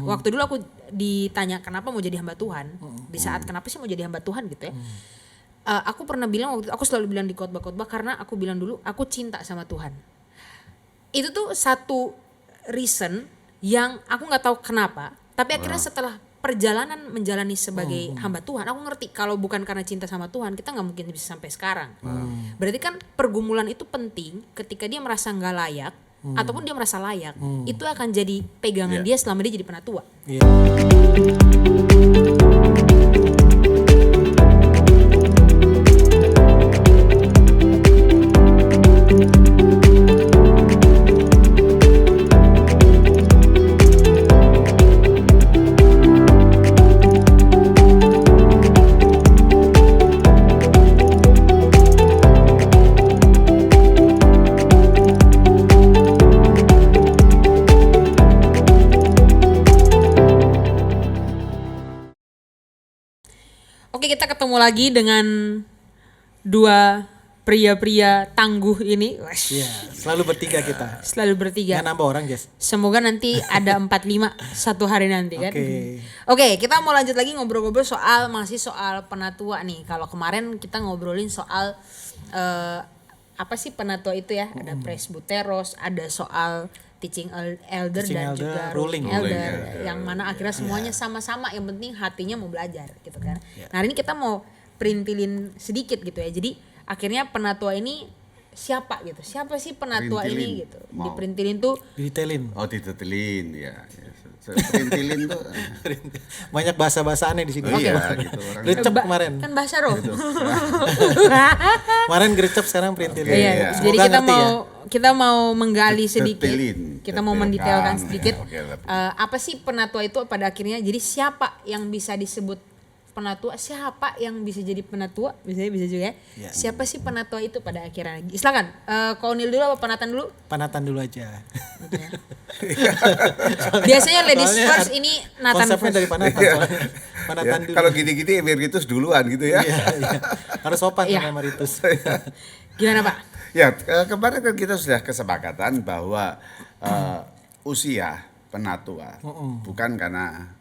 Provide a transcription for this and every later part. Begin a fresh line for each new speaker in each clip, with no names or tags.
Waktu dulu aku ditanya kenapa mau jadi hamba Tuhan, di saat kenapa sih mau jadi hamba Tuhan gitu ya. Aku pernah bilang waktu itu, aku selalu bilang di khotbah-khotbah karena aku bilang dulu aku cinta sama Tuhan. Itu tuh satu reason yang aku nggak tahu kenapa, tapi akhirnya setelah perjalanan menjalani sebagai hamba Tuhan, aku ngerti kalau bukan karena cinta sama Tuhan kita nggak mungkin bisa sampai sekarang. Berarti kan pergumulan itu penting ketika dia merasa nggak layak ataupun dia merasa layak, itu akan jadi pegangan dia selama dia jadi penatua. Oke, kita ketemu lagi dengan dua pria-pria tangguh ini.
Iya, selalu bertiga kita.
Selalu bertiga.
Nggak nambah orang, Jess.
Semoga nanti ada 4-5 satu hari nanti kan. Oke, kita mau lanjut lagi ngobrol-ngobrol masih soal penatua nih. Kalau kemarin kita ngobrolin soal apa sih penatua itu ya? Ada presbyteros, ada soal teaching elder dan juga ruling elder, yang mana akhirnya semuanya sama-sama, yang penting hatinya mau belajar gitu kan. Nah, hari ini kita mau perintilin sedikit gitu ya. Jadi akhirnya penatua ini siapa gitu? Siapa sih penatua ini gitu? Diperintilin tuh.
Detailin.
Oh, detailin ya. Perintilin tuh.
Banyak bahasa-bahasaannya di sini.
Oh, iya gitu orang.
Gercep kemarin.
Kan bahasa roh.
Kemarin gercep, sekarang perintilin.
Iya. Jadi kita mau menggali sedikit. Kita mau mendetailkan sedikit. Apa sih penatua itu pada akhirnya? Jadi siapa yang bisa disebut penatua? Siapa yang bisa jadi penatua? Bisa juga ya. Siapa sih penatua itu pada akhirnya? Silakan. Kaunil dulu apa Panatan dulu?
Panatan dulu aja.
Biasanya ladies first, ini Nathan
konsepnya
first.
dari Panatan. Panatan dulu.
Kalau gini-gini emeritus duluan gitu ya.
Iya. Harus sopan sama emeritus.
Gimana Pak?
Ya, kemarin kan kita sudah kesepakatan bahwa usia penatua bukan karena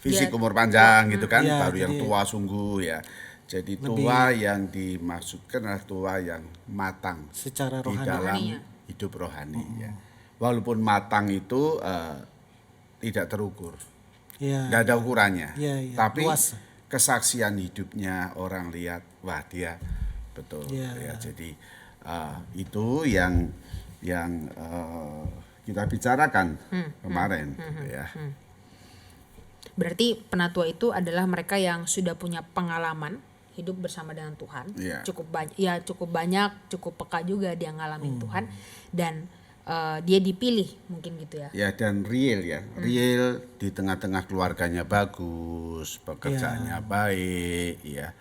fisik umur panjang gitu kan, baru yang tua sungguh ya. Jadi tua yang dimaksudkan adalah tua yang matang
secara
di
rohani.
dalam hidup rohani ya. Walaupun matang itu tidak terukur, nggak ada ukurannya. Tapi luas. Kesaksian hidupnya orang lihat, wah dia betul ya. Jadi itu yang kita bicarakan kemarin ya.
Berarti penatua itu adalah mereka yang sudah punya pengalaman hidup bersama dengan Tuhan, cukup banyak, cukup peka juga dia ngalamin Tuhan, dan dia dipilih mungkin gitu ya.
Ya, dan real di tengah-tengah keluarganya bagus, pekerjaannya baik ya.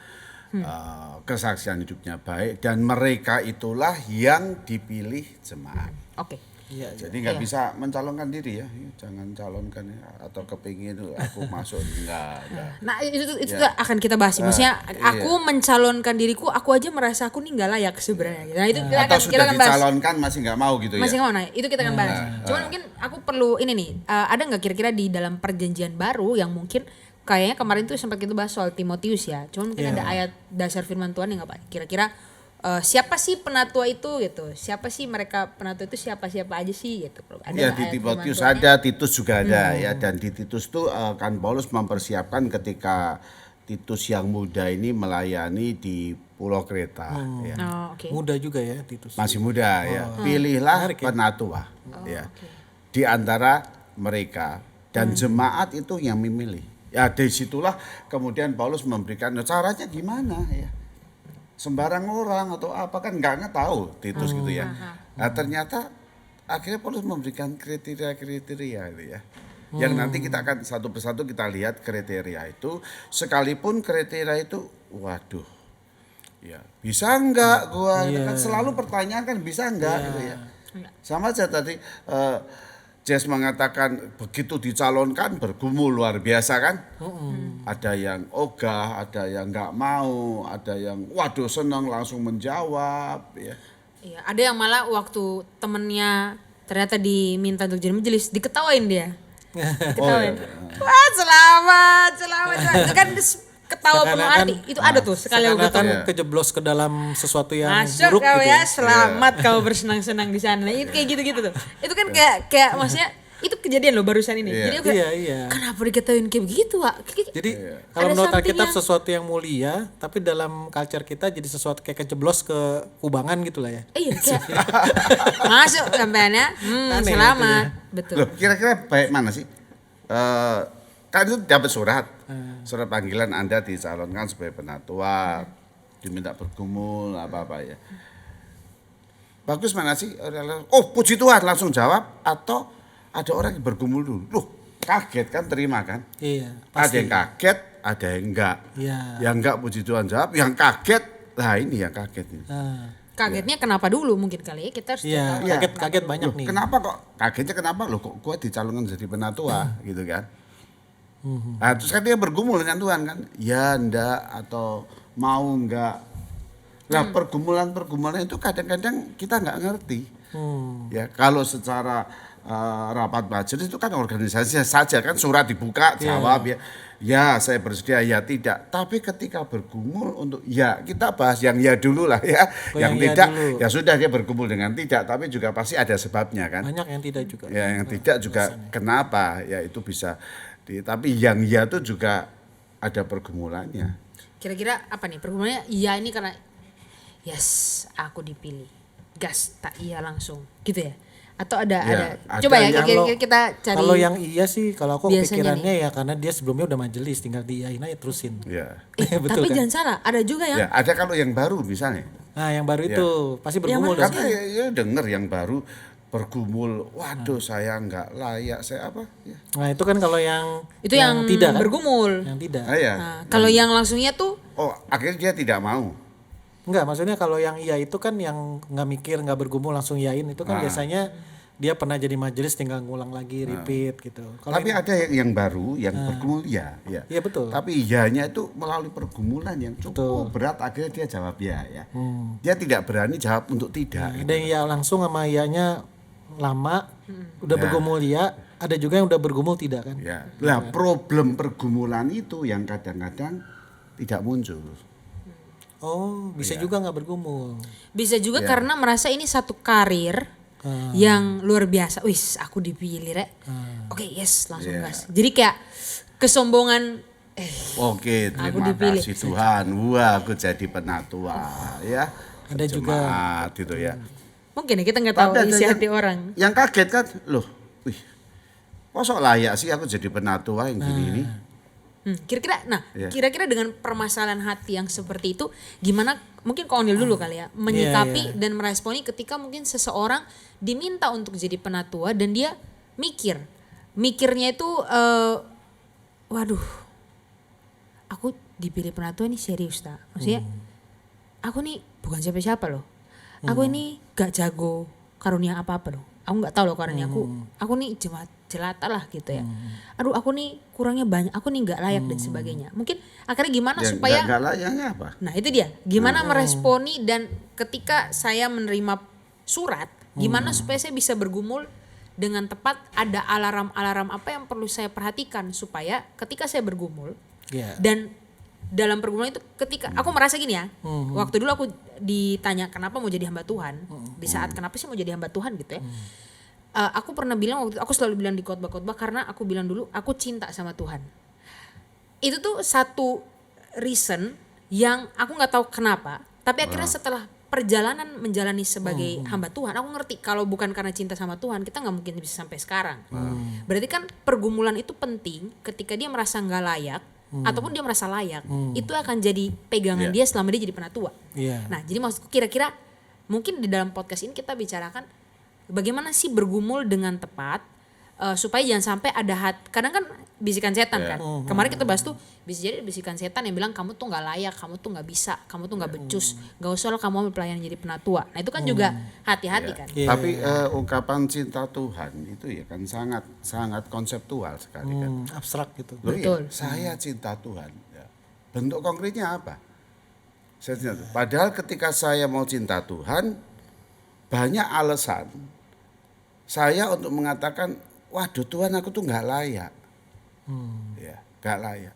Kesaksian hidupnya baik, dan mereka itulah yang dipilih jemaat.
Oke.
Jadi nggak bisa mencalonkan diri ya, jangan calonkan ya, atau kepingin aku masuk enggak.
Nah itu akan kita bahas. Maksudnya aku mencalonkan diriku, aku aja merasa aku nih nggak layak sebenarnya. Nah itu
atau sudah dicalonkan masih nggak mau gitu ya.
Masih nggak mau, nah itu kita akan bahas. Cuman mungkin aku perlu ini nih, ada nggak kira-kira di dalam perjanjian baru yang mungkin kayaknya kemarin tuh sempat kita bahas soal Timotius ya. Cuman mungkin ada ayat dasar firman Tuhan yang nggak Pak? Kira-kira siapa sih penatua itu gitu? Siapa sih mereka penatua itu, siapa aja sih gitu?
Ya di Timotius ada, Titus juga ada ya, dan di Titus tuh kan Paulus mempersiapkan ketika Titus yang muda ini melayani di Pulau Kreta ya.
Muda juga ya Titus.
Masih muda ya. Pilihlah penatua ya. Di antara mereka, dan jemaat itu yang memilih. Ya dari situlah kemudian Paulus memberikan caranya gimana ya. Sembarang orang atau apa kan nggak tahu Titus gitu ya. Nah ternyata akhirnya Paulus memberikan kriteria gitu ya. Yang nanti kita akan satu persatu kita lihat kriteria itu, sekalipun kriteria itu waduh ya bisa enggak gua kan selalu pertanyaan kan bisa enggak gitu ya. Sama aja tadi Jess mengatakan begitu dicalonkan bergumul luar biasa kan. Ada yang ogah, ada yang nggak mau, ada yang waduh senang langsung menjawab ya.
Iya, ada yang malah waktu temennya ternyata diminta untuk jadi majelis, diketawain dia. Diketawain.
iya.
Wah, selamat. Itu kan ketawa penuh arti. Itu ada tuh sekali aku
Seakan-akan
ketemu.
kejeblos ke dalam sesuatu yang
Masuk
buruk
kau
gitu
ya, selamat kau bersenang-senang di sana. Itu kayak gitu-gitu tuh. Itu kan kayak maksudnya itu kejadian loh barusan ini.
Iya.
Jadi aku kayak,
Iya.
kenapa diketawain kayak begitu, Wak?
Jadi
Ada
kalau menurut
something
Alkitab
yang-
sesuatu yang mulia, tapi dalam culture kita jadi sesuatu kayak kejeblos ke kubangan gitu lah ya.
Iya, kayak masuk sampeannya.
Aneh
Selamat. Betul.
Loh, kira-kira baik mana sih? Kan itu dapat surat. Surat panggilan Anda dicalonkan sebagai penatua, diminta bergumul apa-apa ya. Bagus mana sih? Oh, puji Tuhan langsung jawab, atau ada orang yang bergumul dulu. Loh, kaget kan, terima kan?
Iya,
Ada
pasti.
yang kaget, ada yang enggak.
Iya.
Yang enggak puji Tuhan jawab, yang kaget, nah ini yang kaget ini.
Nah,
Kagetnya kenapa dulu mungkin kali ya, kita harus
iya,
tahu.
kaget banyak
Loh,
nih.
kenapa kok kagetnya, kenapa loh kok gue dicalonkan jadi penatua gitu kan? Nah, terus kan dia bergumul dengan Tuhan kan, ya ndak atau mau enggak. Nah pergumulan itu kadang-kadang kita nggak ngerti. Ya kalau secara rapat majelis itu kan organisasi saja kan, surat dibuka jawab ya saya bersedia, ya tidak. Tapi ketika bergumul untuk ya, kita bahas yang ya dulu lah ya.
Oh,
yang
yang ya
tidak
dulu.
ya sudah, dia bergumul dengan tidak, tapi juga pasti ada sebabnya kan.
Banyak yang tidak juga.
Ya yang tidak juga kenapa ya itu bisa tapi yang ya itu juga ada pergumulannya.
Kira-kira apa nih pergumulannya? Iya ini karena yes, aku dipilih. Gas tak iya langsung. Gitu ya. Atau ada
Ya, ada
coba ya
yang-
kira-kira kita cari.
Kalau yang iya sih, kalau aku
Biasanya
kepikirannya ya karena dia sebelumnya udah majelis, tinggal diiyain aja terusin.
Ya.
Betul
tapi
kan?
jangan salah, ada juga yang
Ya, ada kalau yang baru misalnya.
Nah, yang baru itu pasti
Yang
bergumul
mana
dong.
Karena ya denger yang baru bergumul, waduh saya nggak layak, saya apa? Ya.
Nah, itu kan kalau yang
itu yang
tidak kan?
bergumul.
Yang tidak.
Ah, ya.
Nah, kalau yang langsungnya tuh
Oh, akhirnya dia tidak mau.
Enggak, maksudnya kalau yang iya itu kan yang nggak mikir, nggak bergumul langsung iyain itu kan biasanya dia pernah jadi majelis tinggal ngulang lagi, repeat gitu. Kalau
Tapi ada yang baru yang bergumul ya.
Iya betul.
Tapi iyanya itu melalui pergumulan yang cukup berat, akhirnya dia jawab ya. Dia tidak berani jawab untuk tidak.
ada yang ya langsung sama iyanya lama, udah
Ya.
bergumul iya, ada juga yang udah bergumul tidak kan?
Ya. Lah problem pergumulan itu yang kadang-kadang tidak muncul.
Oh, bisa
Iya.
juga nggak bergumul.
bisa juga
Ya.
karena merasa ini satu karir yang luar biasa. Wis, aku dipilih, Rek. Oke, yes, langsung
Iya.
gas. Jadi kayak kesombongan
Oke,
Aku
terima
dipilih.
kasih Tuhan. Wah, aku jadi penatua ya.
Ada juga.
Jemaat gitu ya.
mungkin ya kita nggak tahu
Tapi ada
isi
yang-
hati orang.
Yang kaget kan, loh, wih, kok layak sih aku jadi penatua yang gini ini? Iya.
Kira-kira dengan permasalahan hati yang seperti itu gimana, mungkin Konil dulu kali ya, menyikapi dan meresponi ketika mungkin seseorang diminta untuk jadi penatua dan dia mikirnya itu waduh, aku dipilih penatua nih serius tak, maksudnya aku nih bukan siapa-siapa loh, aku ini gak jago karunia apa-apa loh, aku nggak tahu loh karunia aku nih jelata lah gitu ya. Aduh, aku nih kurangnya banyak, aku nih nggak layak dan sebagainya. Mungkin akhirnya gimana
Ya,
supaya
nggak layaknya apa?
nah itu dia, gimana meresponi dan ketika saya menerima surat, gimana supaya saya bisa bergumul dengan tepat, ada alarm-alarm apa yang perlu saya perhatikan supaya ketika saya bergumul
Iya.
dan dalam pergumulan itu ketika aku merasa gini ya, waktu dulu aku ditanya kenapa mau jadi hamba Tuhan, di saat kenapa sih mau jadi hamba Tuhan gitu ya. Aku pernah bilang waktu itu, aku selalu bilang di khotbah-khotbah karena aku bilang dulu aku cinta sama Tuhan. Itu tuh satu reason yang aku nggak tahu kenapa, tapi akhirnya setelah perjalanan menjalani sebagai hamba Tuhan, aku ngerti kalau bukan karena cinta sama Tuhan kita nggak mungkin bisa sampai sekarang. Berarti kan pergumulan itu penting ketika dia merasa nggak layak ataupun dia merasa layak, itu akan jadi pegangan dia selama dia jadi penatua.
Iya.
Nah, jadi maksudku kira-kira mungkin di dalam podcast ini kita bicarakan bagaimana sih bergumul dengan tepat supaya jangan sampai ada kadang kan bisikan setan kan. Kemarin kita bahas tuh bisa jadi bisikan setan yang bilang kamu tuh nggak layak, kamu tuh nggak bisa, kamu tuh nggak becus, nggak usah lah kamu ambil pelayanan jadi penatua. Nah itu kan juga hati-hati kan.
Iya.
Tapi ungkapan cinta Tuhan itu ya kan sangat sangat konseptual sekali kan.
Abstrak gitu.
Loh
Betul.
iya, saya cinta Tuhan. Ya. Bentuk konkretnya apa? Saya cinta Tuhan. Padahal ketika saya mau cinta Tuhan, banyak alasan saya untuk mengatakan, waduh Tuhan aku tuh nggak layak. Ya, nggak layak.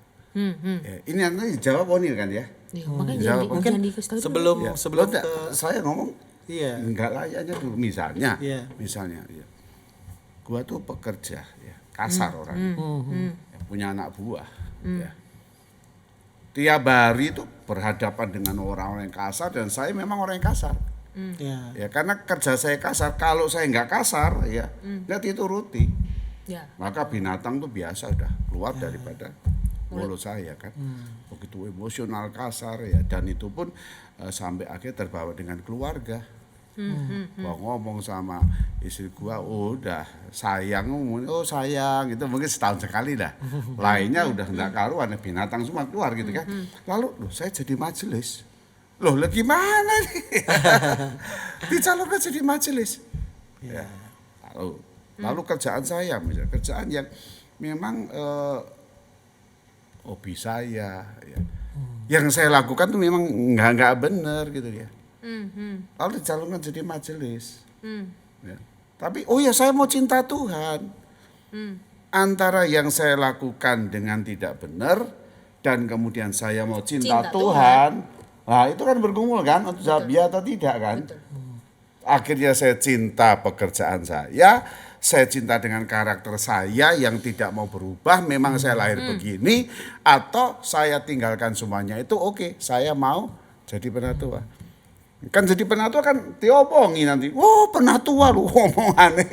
Ya, ini nanti dijawab Onil kan ya?
Ya, makanya
Jawab.
jangan
Mungkin
dikasih tahu dulu.
sebelum
Ya,
sebelum
lo nggak- saya ngomong
iya.
nggak layaknya dulu misalnya,
Iya.
ya. Gua tuh pekerja, ya, kasar orang, ya, punya anak buah, ya. Tiap hari itu berhadapan dengan orang-orang yang kasar dan saya memang orang yang kasar.
Ya.
Ya karena kerja saya kasar, kalau saya nggak kasar ya nggak dituruti.
Ya.
Maka binatang tuh biasa udah keluar daripada mulut saya kan. Begitu emosional kasar ya, dan itu pun sampai akhir terbawa dengan keluarga. Gua ngomong sama istri gua, udah sayang, oh sayang, itu mungkin setahun sekali dah. Lainnya udah nggak karuan, binatang semua keluar gitu kan. Lalu loh, saya jadi majelis. Loh, lah gimana nih? Dicalonkan jadi majelis. Ya. Lalu kerjaan saya, misalnya kerjaan yang memang hobi saya, ya. Yang saya lakukan tuh memang nggak benar gitu ya. Lalu dicalonkan jadi majelis. Ya. Tapi oh ya saya mau cinta Tuhan. Antara yang saya lakukan dengan tidak benar dan kemudian saya mau cinta Tuhan. Nah itu kan bergumul kan, untuk jawab ya atau tidak kan. Akhirnya saya cinta pekerjaan saya cinta dengan karakter saya yang tidak mau berubah, memang saya lahir begini, atau saya tinggalkan semuanya itu oke, saya mau jadi penatua. Kan jadi penatua kan diomongi nanti, oh penatua lu omongannya.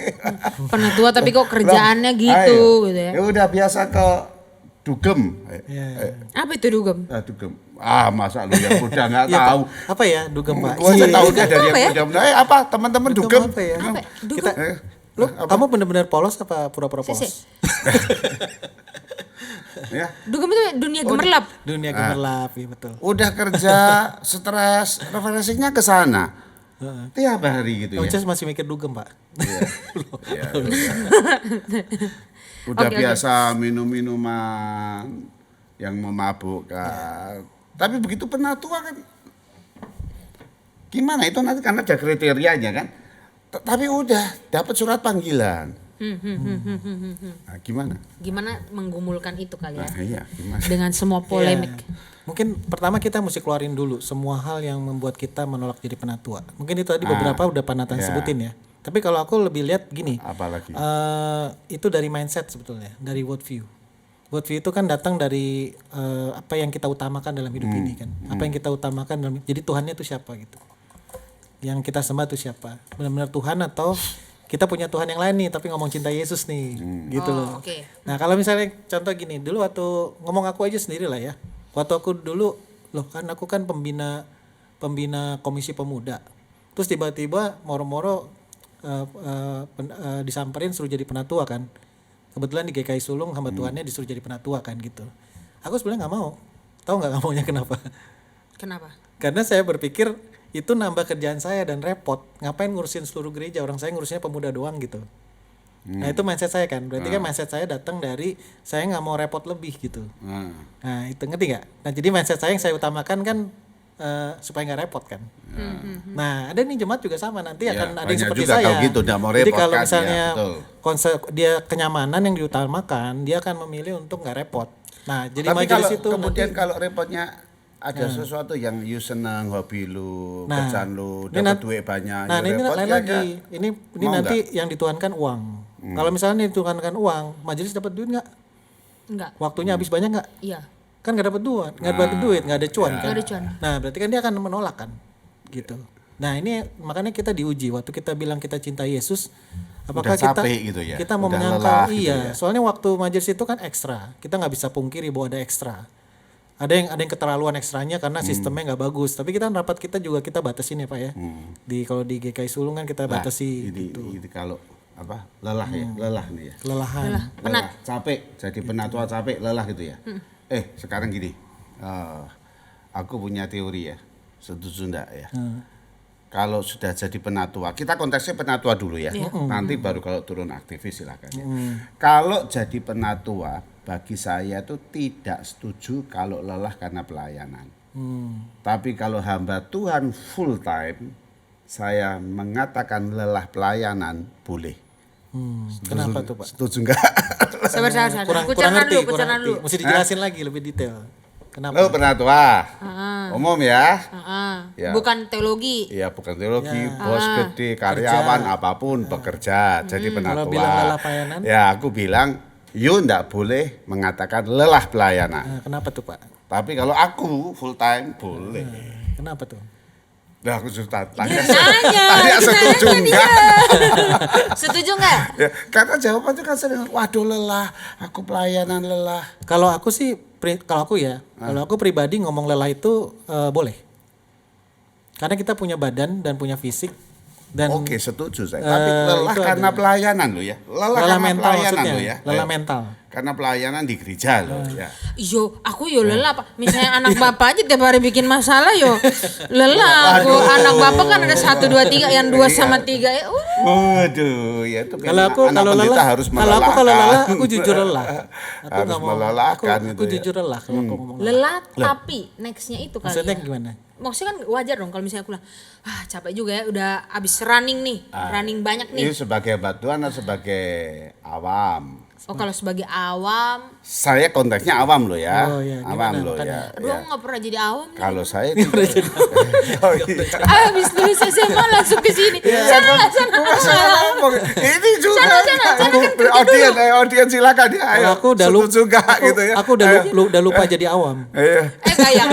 Penatua tapi kok kerjaannya gitu gitu ya.
Ya udah biasa ke dugem.
Apa itu dugem?
Dugem. Masa lu yang udah nggak
Iya, Pak.
tahu.
Apa ya dugem, Pak?
Gua
Iya,
tahu
iya.
dari
Apa ya?
yang udah. Apa teman-teman dugem?
Apa ya?
Apa? Dugem?
Kita lu kamu benar-benar polos apa pura-pura
Sisi.
polos?
Ya.
Dugem itu dunia gemerlap.
Dunia gemerlap, iya betul.
Udah kerja, stres, referensinya ke sana. Tiap hari gitu ya.
Oces masih mikir dugem, Pak.
Ya, udah
Oke.
biasa minum-minuman yang memabukkan. Tapi begitu penatua kan gimana itu nanti karena ada kriterianya kan. Tapi udah dapat surat panggilan. Nah, gimana?
Gimana menggumulkan itu kali ya?
Nah, iya, gimana?
Dengan semua polemik.
Iya. Mungkin pertama kita mesti keluarin dulu semua hal yang membuat kita menolak jadi penatua. Mungkin itu tadi beberapa udah Pak Nathan sebutin ya. Tapi kalau aku lebih lihat gini.
Apalagi?
Itu dari mindset sebetulnya, dari worldview. Worldview itu kan datang dari apa yang kita utamakan dalam hidup ini kan. Apa yang kita utamakan dalam, jadi Tuhannya itu siapa gitu. Yang kita sembah itu siapa? Benar-benar Tuhan atau kita punya Tuhan yang lain nih tapi ngomong cinta Yesus nih gitu loh.
Oke.
Nah kalau misalnya contoh gini, dulu waktu ngomong aku aja sendiri lah ya. Waktu aku dulu, loh kan aku kan pembina komisi pemuda. Terus tiba-tiba moro-moro disamperin suruh jadi penatua kan. Kebetulan di GKI Sulung hamba Tuhannya disuruh jadi penatua kan gitu. Aku sebenarnya nggak mau. Tahu nggak maunya kenapa?
Kenapa?
Karena saya berpikir itu nambah kerjaan saya dan repot. Ngapain ngurusin seluruh gereja, orang saya ngurusinnya pemuda doang gitu. Nah itu mindset saya kan. Berarti kan mindset saya datang dari saya nggak mau repot lebih gitu. Nah itu ngerti nggak? Nah jadi mindset saya yang saya utamakan kan supaya nggak repot kan. Nah ada nih jemaat juga sama, nanti akan ada yang
banyak
seperti
juga
saya.
kalau gitu, nggak mau
Jadi
repot
kalau
kan,
misalnya
ya, betul.
konsep dia kenyamanan yang diutamakan, dia akan memilih untuk nggak repot. Nah jadi
Tapi
majelis
kalau
itu
kemudian
nanti,
kalau repotnya ada sesuatu yang you seneng, hobi lu,
Nah,
kerjaan lu,
ini
dapat
nanti-
duit banyak,
nah
you
ini
repot,
lain
ya,
lagi. Ini
Mau
nanti yang dituankan uang. Kalau misalnya dituankan uang, majelis dapat duit nggak?
Enggak.
Waktunya habis banyak nggak?
Iya.
Kan nggak dapat duit, nggak dapat duit, nggak ada cuan kan?
Nggak ada cuan.
Nah berarti kan dia akan menolak kan, gitu. Nah ini makanya kita diuji waktu kita bilang kita cinta Yesus, apakah
Udah
kita
capek gitu ya,
kita mau
udah
menyangkal?
lelah gitu
Iya,
ya.
soalnya waktu majelis itu kan ekstra, kita nggak bisa pungkiri bahwa ada ekstra. Ada yang keterlaluan ekstranya karena sistemnya nggak bagus. Tapi kita rapat kita juga kita batasin ya Pak ya. Kalau di GKI Sulung kan kita
Nah,
batasi
ini kalau apa lelah ya, lelah nih ya.
kelelahan.
Lelah, capek, jadi penatua capek, lelah gitu ya. Sekarang gini, aku punya teori ya, setuju enggak ya? Kalau sudah jadi penatua, kita konteksnya penatua dulu ya. Nanti baru kalau turun aktivis silakan ya. Kalau jadi penatua, bagi saya itu tidak setuju kalau lelah karena pelayanan. Tapi kalau hamba Tuhan full time, saya mengatakan lelah pelayanan boleh.
Kenapa tuh Pak?
Setuju enggak?
Sabar.
Kurang ngerti, kurang ngerti. Mesti dijelasin lagi lebih detail. Kenapa?
Lo penatua. Umum ya. Ya.
Bukan teologi.
Iya, bukan teologi, bos gede, karyawan, apapun, pekerja. Jadi penatua.
Kalau bilang lelah pelayanan?
Ya, aku bilang, you ndak boleh mengatakan lelah pelayanan.
Nah, kenapa tuh Pak?
Tapi kalau aku full time, boleh.
Kenapa tuh?
Nah, aku sudah tanya.
Tanya
setuju enggak?
Setuju nggak?
Ya, karena jawabannya kan sering, waduh lelah, aku pelayanan lelah.
Kalau aku sih, kalau aku pribadi ngomong lelah itu boleh. Karena kita punya badan dan punya fisik dan
Oke, setuju saya. Tapi lelah
itu
karena
ada.
pelayanan lo ya. Lelah karena
mental
pelayanan
maksudnya,
lo ya.
lelah mental.
Karena pelayanan di gereja lo ya.
Aku lelah Pak. Misalnya anak bapak aja tiap hari bikin masalah lelah aku. Anak bapak kan ada 1, 2, 3, yang 2 sama 3 ya.
Waduh, ya itu
Kalau aku
anak
kalau
pendeta
lelah,
harus
kalau aku kalau
melelahkan.
lelah, aku jujur lelah. Aku
Harus
nggak mau
melelahkan
aku
itu ya.
jujur lelah kalau aku ngomong.
Lelah tapi nextnya itu kali
Maksudnya
ya.
gimana?
Maksudnya kan wajar dong kalau misalnya aku bilang, capek juga ya udah abis running nih, running banyak
Ini
nih.
sebagai batuan atau sebagai awam?
Oh kalau sebagai awam,
Saya konteksnya awam lo ya.
Oh, iya.
Awam
Gimana
lo
makanya?
ya.
aduh aku nggak pernah jadi awam.
Kalau saya itu Oh, iya.
Abis lulus SMA langsung ke sini. Sana.
Ngomong. Ini juga.
Sana
Audiens silakan ya. Ayo.
Kalau aku udah lupa
Setuju nggak gitu ya.
Aku udah lupa jadi awam.
Ayo.
Kayak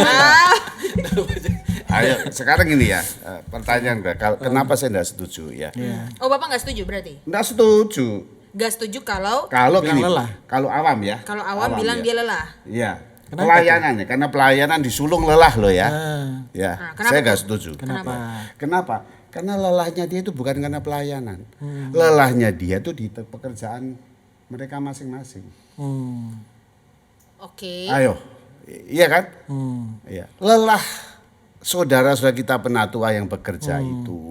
Ayo, sekarang ini ya, pertanyaan gue, kenapa saya tidak setuju ya?
Oh bapak nggak setuju berarti?
Tidak setuju.
Nggak setuju kalau
Gini,
lelah.
kalau awam ya.
kalau awam bilang
ya.
dia lelah.
Iya.
Kenapa
Pelayanannya, karena pelayanan disulung lelah loh ya. Ya,
kenapa
saya nggak
tuh?
setuju.
Kenapa?
Karena lelahnya dia itu bukan karena pelayanan. Lelahnya dia itu di pekerjaan mereka masing-masing.
Oke.
Ayo, iya kan? Iya. Lelah saudara-saudara kita penatua yang bekerja itu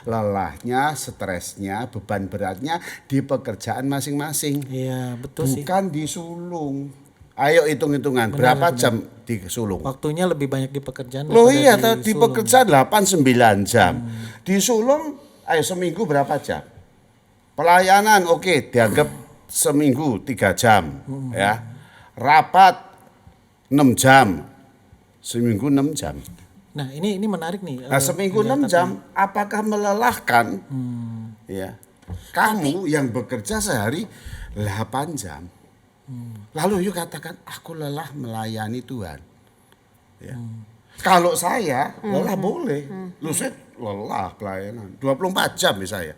lelahnya, stresnya, beban beratnya di pekerjaan masing-masing.
Iya, betul sih.
Bukan disulung. Ayo hitung-hitungan berapa jam disulung?
Waktunya lebih banyak di pekerjaan.
Loh
daripada
iya, di
sulung.
pekerjaan 8-9 jam. Disulung, ayo seminggu berapa jam? Pelayanan oke, dianggap seminggu 3 jam. Ya. Rapat 6 jam. Seminggu 6 jam.
Nah, ini menarik nih.
Nah, seminggu 6 jam, apakah melelahkan? Ya. Kamu yang bekerja sehari 8 jam. Lalu yuk katakan, aku lelah melayani Tuhan. Ya. Kalau saya, lelah boleh. Lu saya lelah pelayanan. 24 jam misalnya.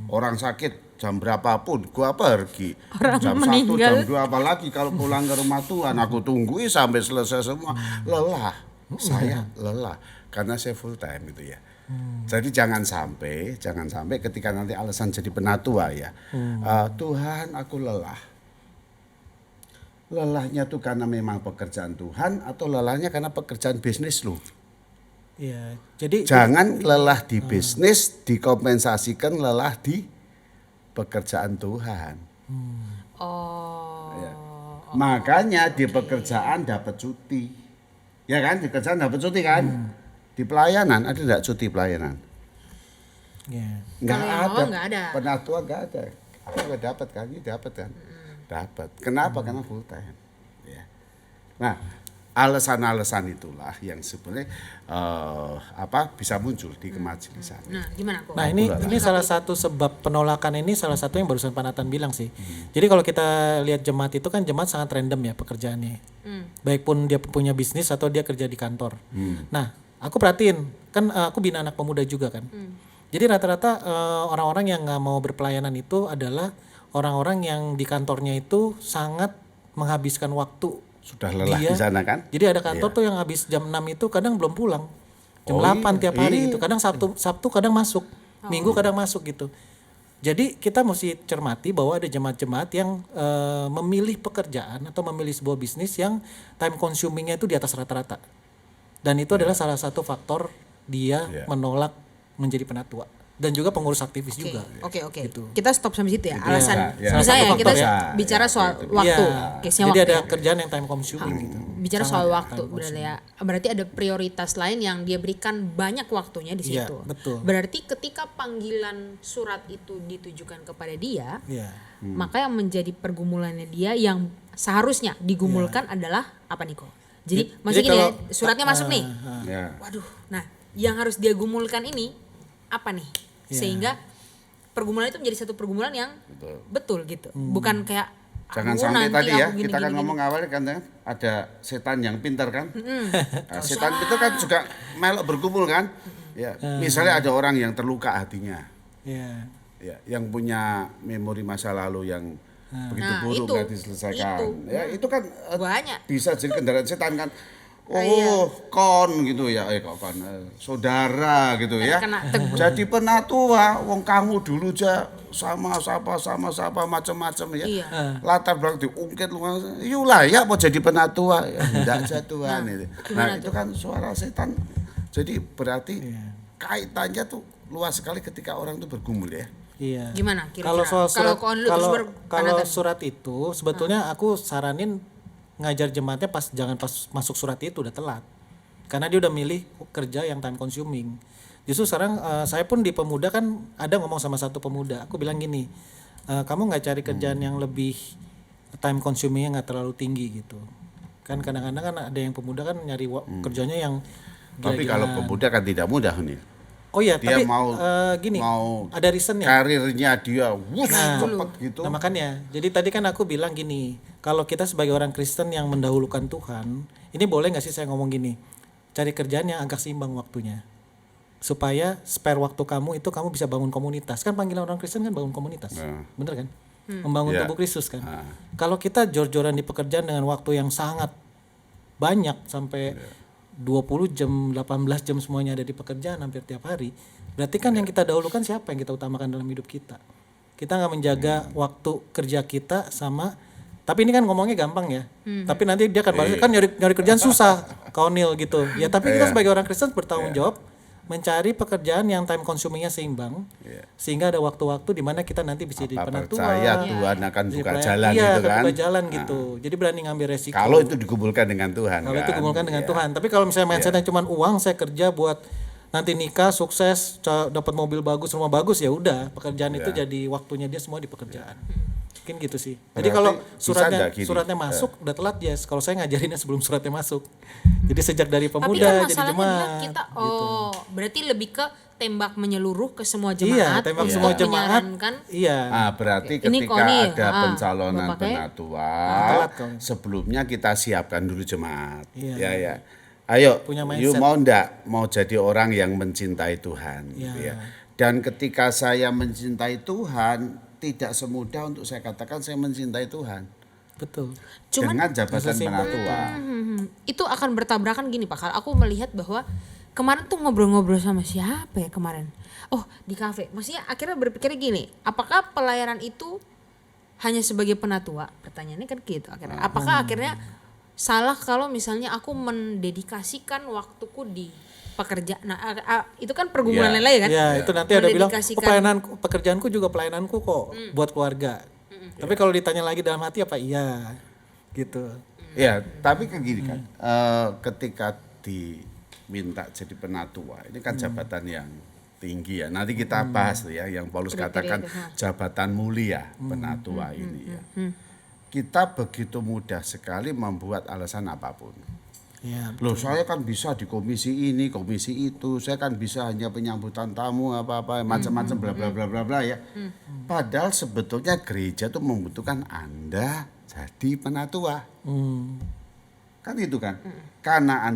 Orang sakit jam berapapun, gua pergi. Jam 1, jam 2, apalagi kalau pulang ke rumah Tuhan, aku tungguin sampai selesai semua. Lelah. Saya lelah karena saya full time gitu ya. Jadi jangan sampai ketika nanti alasan jadi penatua ya, Tuhan aku lelah. Lelahnya tuh karena memang pekerjaan Tuhan atau lelahnya karena pekerjaan bisnis lu.
Iya. Jadi
Jangan lelah di bisnis dikompensasikan lelah di pekerjaan Tuhan.
Oh.
Ya. Makanya di pekerjaan dapat cuti. Ya kan, di kerjaan dapat cuti kan? Di pelayanan ada enggak cuti pelayanan?
Iya.
Enggak
Kalau yang
ada.
awam nggak ada.
Penatua enggak ada. Aku enggak dapat kan? Ini dapat kan? Dapat. Kenapa? Karena full time. Ya. Nah, alasan-alasan itulah yang sebenarnya bisa muncul di kemajelisan.
Nah gimana kok?
Nah ini salah satu sebab penolakan ini salah satu yang barusan Pak Nathan bilang sih. Jadi kalau kita lihat jemaat itu kan jemaat sangat random ya pekerjaannya. Baik pun dia punya bisnis atau dia kerja di kantor. Nah aku perhatiin kan aku bina anak pemuda juga kan. Jadi rata-rata orang-orang yang nggak mau berpelayanan itu adalah orang-orang yang di kantornya itu sangat menghabiskan waktu.
Sudah lelah di sana kan?
Jadi ada kantor tuh yang habis jam 6 itu kadang belum pulang. Jam 8 tiap hari gitu. Kadang Sabtu kadang masuk. Minggu kadang masuk gitu. Jadi kita mesti cermati bahwa ada jemaat-jemaat yang memilih pekerjaan atau memilih sebuah bisnis yang time consumingnya itu di atas rata-rata. Dan itu adalah salah satu faktor dia menolak menjadi penatua. dan juga pengurus aktivis juga.
Oke.
Gitu.
Kita stop sampai situ ya.
Iya.
Alasan
Ya,
misalnya
salah satu
kita
faktor
ya.
bicara
Ya,
soal
itu.
waktu,
Iya.
case-nya
Jadi
waktu
ada
ya.
kerjaan yang time consuming gitu.
Bicara
Sangat
soal
time
waktu
consuming.
berarti ada prioritas lain yang dia berikan banyak waktunya di
Iya,
situ.
betul.
Berarti ketika panggilan surat itu ditujukan kepada dia,
Iya.
maka yang menjadi pergumulannya dia yang seharusnya digumulkan adalah apa nih kok? Jadi maksudnya gini ya,
kalau-
suratnya masuk nih.
Ya.
Waduh, nah yang harus dia gumulkan ini apa nih?
Iya.
Sehingga pergumulan itu menjadi satu pergumulan yang betul gitu. Bukan kayak
Jangan
"Aduh,
sampai
nanti
tadi ya,
aku gini,
kita kan
gini,
ngomong awalnya kan ya, ada setan yang pintar kan. Nah, setan itu kan juga melok berkumpul kan. Ya, misalnya ada orang yang terluka hatinya.
Iya.
Ya, yang punya memori masa lalu yang begitu
Nah,
buruk
itu.
nggak diselesaikan.
Itu.
Ya, itu kan
banyak.
bisa jadi kendaraan setan kan. Oh,
Iya.
kon gitu ya, saudara gitu ya.
Kena tegur.
Jadi penatua, wong kamu dulu aja sama siapa macam-macam ya.
Iya.
Latar belakang diungkit lu. Yulah ya mau jadi penatua ya enggak jatuhan itu.
gimana
Nah, itu kan suara setan. Jadi berarti kaitannya tuh luas sekali ketika orang itu bergumul ya.
Iya.
Gimana kira-kira?
Kalau soal surat,
Kon lu
kalau
terus
kalau
berpandangan.
surat itu sebetulnya aku saranin ngajar jemaatnya jangan pas masuk surat itu udah telat. Karena dia udah milih kerja yang time consuming. Justru sekarang saya pun di pemuda kan ada ngomong sama satu pemuda. Aku bilang gini, kamu nggak cari kerjaan yang lebih time consumingnya nggak terlalu tinggi gitu. Kan kadang-kadang kan ada yang pemuda kan nyari kerjanya yang
Tapi
gila-gilaan.
kalau pemuda kan tidak mudah nih.
Oh iya,
Dia
tapi
mau
gini,
mau
ada reasonnya.
karirnya dia cepet gitu.
Nah makanya, jadi tadi kan aku bilang gini, kalau kita sebagai orang Kristen yang mendahulukan Tuhan, ini boleh nggak sih saya ngomong gini, cari kerjaan yang agak seimbang waktunya, supaya spare waktu kamu itu kamu bisa bangun komunitas. Kan panggilan orang Kristen kan bangun komunitas, bener kan? Membangun
Ya.
tubuh Kristus kan. Kalau kita jor-joran di pekerjaan dengan waktu yang sangat banyak sampai 20 jam, 18 jam semuanya ada di pekerjaan hampir tiap hari. Berarti kan yang kita dahulukan siapa yang kita utamakan dalam hidup kita? Kita nggak menjaga waktu kerja kita sama. Tapi ini kan ngomongnya gampang ya. Tapi nanti dia akan balas kan nyari kerjaan susah, Kaunil gitu. Ya tapi kita sebagai orang Kristen bertanggung jawab mencari pekerjaan yang time consumingnya seimbang, sehingga ada waktu-waktu di mana kita nanti bisa jadi penatua.
Percaya Tuhan akan
jadi
buka
pelayan.
jalan
Iya,
gitu
akan
kan.
buka jalan gitu. Jadi berani ngambil resiko.
Kalau itu dikumpulkan dengan Tuhan.
Kalau itu
kan?
dikumpulkan dengan
Iya.
Tuhan. Tapi kalau misalnya mindsetnya cuma uang, saya kerja buat nanti nikah, sukses, dapat mobil bagus, rumah bagus, ya udah pekerjaan itu jadi waktunya dia semua di pekerjaan. Mungkin gitu sih. Jadi
Berarti
kalau
bisa nggak gini?
suratnya masuk udah telat ya. Kalau saya ngajarinnya sebelum suratnya masuk. Jadi sejak dari
Tapi
pemuda
kan
jadi
masalahnya
jemaat.
adalah kita berarti lebih ke tembak menyeluruh ke semua
Iya,
jemaat.
tembak
untuk
semua jemaat.
menyarankan
Iya.
Berarti
Ini
ketika
Koni,
ada pencalonan
Bapak kayak-
penatua,
telat kau.
sebelumnya kita siapkan dulu jemaat.
Iya.
Ya. Ayo,
Punya
you
mindset.
mau ndak mau jadi orang yang mencintai Tuhan, gitu
Iya.
ya. Dan ketika saya mencintai Tuhan, tidak semudah untuk saya katakan saya mencintai Tuhan
Betul.
Cuman
dengan jabatan penatua.
itu akan bertabrakan gini Pak. Kalau aku melihat bahwa kemarin tuh ngobrol-ngobrol sama siapa ya kemarin? Oh, di kafe. Maksudnya akhirnya berpikir gini, apakah pelayanan itu hanya sebagai penatua? Pertanyaannya kan gitu akhirnya. Apakah akhirnya salah kalau misalnya aku mendedikasikan waktuku di pekerjaan? Nah, itu kan pergumulan
Iya.
lain kan?
Ya, itu nanti ada bilang,
Mendedikasikan-
pekerjaanku juga pelayananku kok buat keluarga. Tapi kalau ditanya lagi dalam hati apa iya gitu.
Ya, tapi kan gini kan, ketika diminta jadi penatua, ini kan jabatan yang tinggi ya. Nanti kita bahas tuh ya, yang Paulus katakan jabatan mulia penatua ini ya. Kita begitu mudah sekali membuat alasan apapun.
Ya,
Loh, saya kan bisa di komisi ini, komisi itu, saya kan bisa hanya penyambutan tamu apa-apa macam-macam bla bla bla bla bla ya. Padahal sebetulnya gereja tuh membutuhkan Anda jadi penatua. Kan itu kan. Karena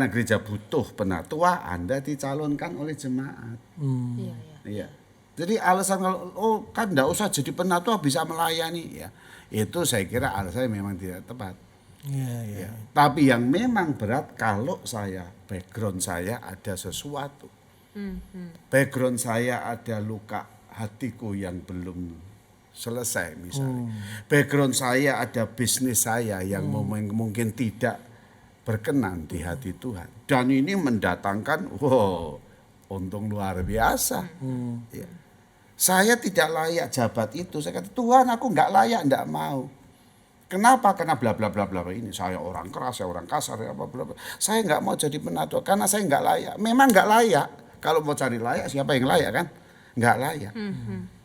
gereja butuh penatua, Anda dicalonkan oleh jemaat.
Iya, iya.
Iya. Jadi alasan kalau kan enggak usah jadi penatua bisa melayani ya. Itu saya kira alasannya memang tidak tepat.
Iya.
Tapi yang memang berat kalau background saya ada sesuatu. Background saya ada luka hatiku yang belum selesai misalnya. Background saya ada bisnis saya yang mungkin tidak berkenan di hati Tuhan. Dan ini mendatangkan untung luar biasa. Ya. Saya tidak layak jabat itu. Saya kata, Tuhan aku nggak layak, nggak mau. Kenapa? Karena bla bla bla bla ini. Saya orang keras, saya orang kasar, ya bla bla bla. Saya nggak mau jadi penatua karena saya nggak layak. Memang nggak layak. Kalau mau cari layak, siapa yang layak kan? Nggak layak.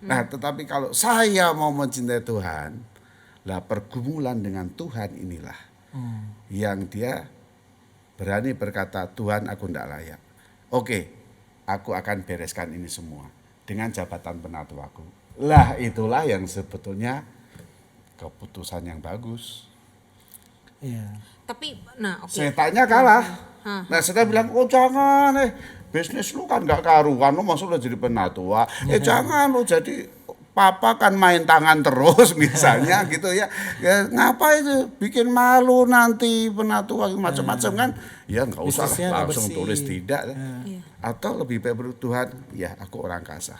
Nah, tetapi kalau saya mau mencintai Tuhan, lah pergumulan dengan Tuhan inilah yang dia berani berkata, Tuhan aku nggak layak. Oke, aku akan bereskan ini semua dengan jabatan penatuaku. Lah itulah yang sebetulnya keputusan yang bagus.
Iya.
Tapi nah oke.
Setannya kalah. Nah setan bilang, oh jangan bisnis lu kan gak karuan, lu masuk lo jadi penatua. Jangan lu jadi papa kan main tangan terus misalnya gitu ya. Ya ngapa itu bikin malu nanti penatua macam-macam kan. Ya nggak usah
Bisnisnya
lah,
nggak
langsung
bersih.
tulis tidak.
Iya.
Atau lebih baik berdoa, Tuhan ya aku orang kasar.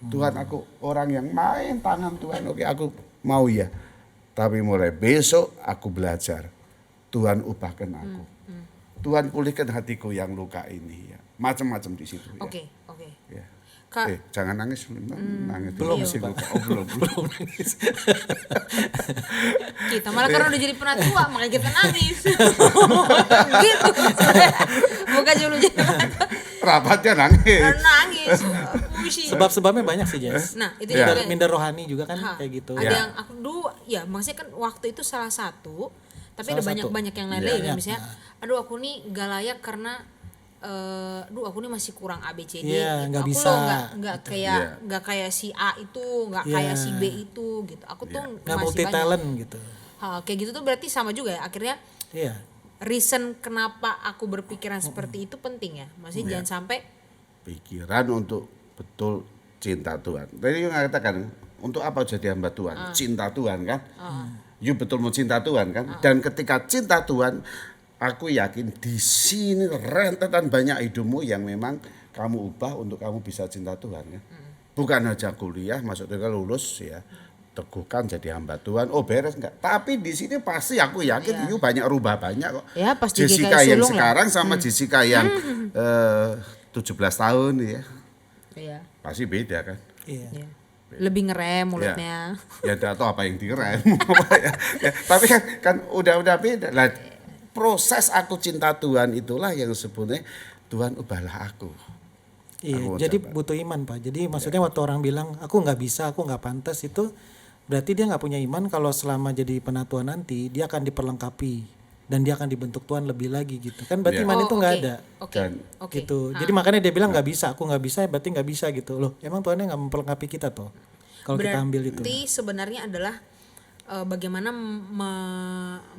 Tuhan aku orang yang main tangan Tuhan, oke aku mau ya. Tapi mulai besok aku belajar. Tuhan ubahkan aku. Tuhan pulihkan hatiku yang luka ini ya. Macam-macam di situ ya.
Oke.
Ya.
Kak,
Jangan nangis, nangis.
Belum
Iya.
sih, Pak.
Oh, belum nangis.
kita malah karena udah jadi penatua makanya kita nangis. Gitu. Bukan dulu jadi penatua,
Rapatnya nangis.
karena nangis. Puisi.
Sebab-sebabnya banyak sih, Jess.
Nah, itu
Ya.
juga.
Minder rohani juga kan
Ha,
kayak gitu.
Ada
Ya.
yang aku dulu ya maksudnya kan waktu itu salah satu, tapi
Salah
ada
satu.
banyak yang lain
Iya.
lagi kan misalnya, aduh aku nih gak layak karena duh aku nih masih kurang ABCD.
Iya, nggak
aku
bisa.
loh nggak kayak
Iya.
nggak kayak si A itu, nggak
Iya.
kayak si B itu gitu. Aku tuh
Nggak
masih
multi
banyak.
talent gitu.
Kayak gitu tuh berarti sama juga ya akhirnya
Iya.
reason kenapa aku berpikiran seperti itu penting ya. Maksudnya
Iya.
jangan sampai
Pikiran untuk betul cinta Tuhan. Tadi yang katakan, untuk apa jadi hamba Tuhan? Cinta Tuhan kan? You betul mau cinta Tuhan kan? Dan ketika cinta Tuhan, aku yakin di sini rentetan banyak hidupmu yang memang kamu ubah untuk kamu bisa cinta Tuhan kan? Bukan aja kuliah, masuk ke lulus ya, teguhkan jadi hamba Tuhan. Oh beres enggak? Tapi di sini pasti aku yakin you banyak rubah banyak kok.
ya pasti
Jessica
GKI
yang
sulung lah.
sekarang sama Jessica yang 17 tahun ya.
Iya.
Pasti beda kan.
Iya.
Iya. Lebih ngerem mulutnya.
Ya tidak tahu apa yang direm. Ya, tapi kan udah beda. Lah proses aku cinta Tuhan itulah yang sebenarnya Tuhan ubahlah aku.
Iya,
Aku
jadi
ucapkan.
butuh iman Pak. Jadi maksudnya waktu orang bilang aku nggak bisa, aku nggak pantas itu berarti dia nggak punya iman kalau selama jadi penatua nanti dia akan diperlengkapi dan dia akan dibentuk Tuhan lebih lagi gitu. Kan berarti
Iya.
iman itu nggak
oke.
ada
Oke.
Dan-
Oke.
gitu. Jadi makanya dia bilang nggak bisa, aku nggak bisa, berarti nggak bisa gitu loh. Emang Tuhannya nggak memperlengkapi kita toh kalau kita ambil itu.
Berarti sebenarnya adalah bagaimana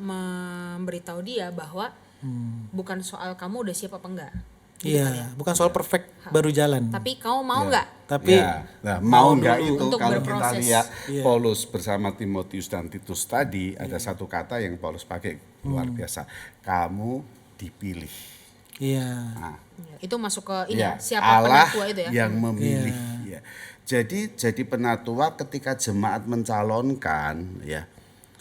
memberitahu dia bahwa bukan soal kamu udah siap apa enggak,
Iya, bukan soal perfect baru jalan.
tapi kamu mau nggak?
Tapi
Ya, nah, mau enggak
dulu
itu
untuk
kalau kita
berproses.
lihat Paulus bersama Timotius dan Titus tadi ada satu kata yang Paulus pakai luar biasa. Kamu dipilih.
iya.
Nah,
Ya, itu masuk ke ini
ya,
siapa
Allah
penatua itu ya?
yang memilih. Ya. Jadi penatua ketika jemaat mencalonkan ya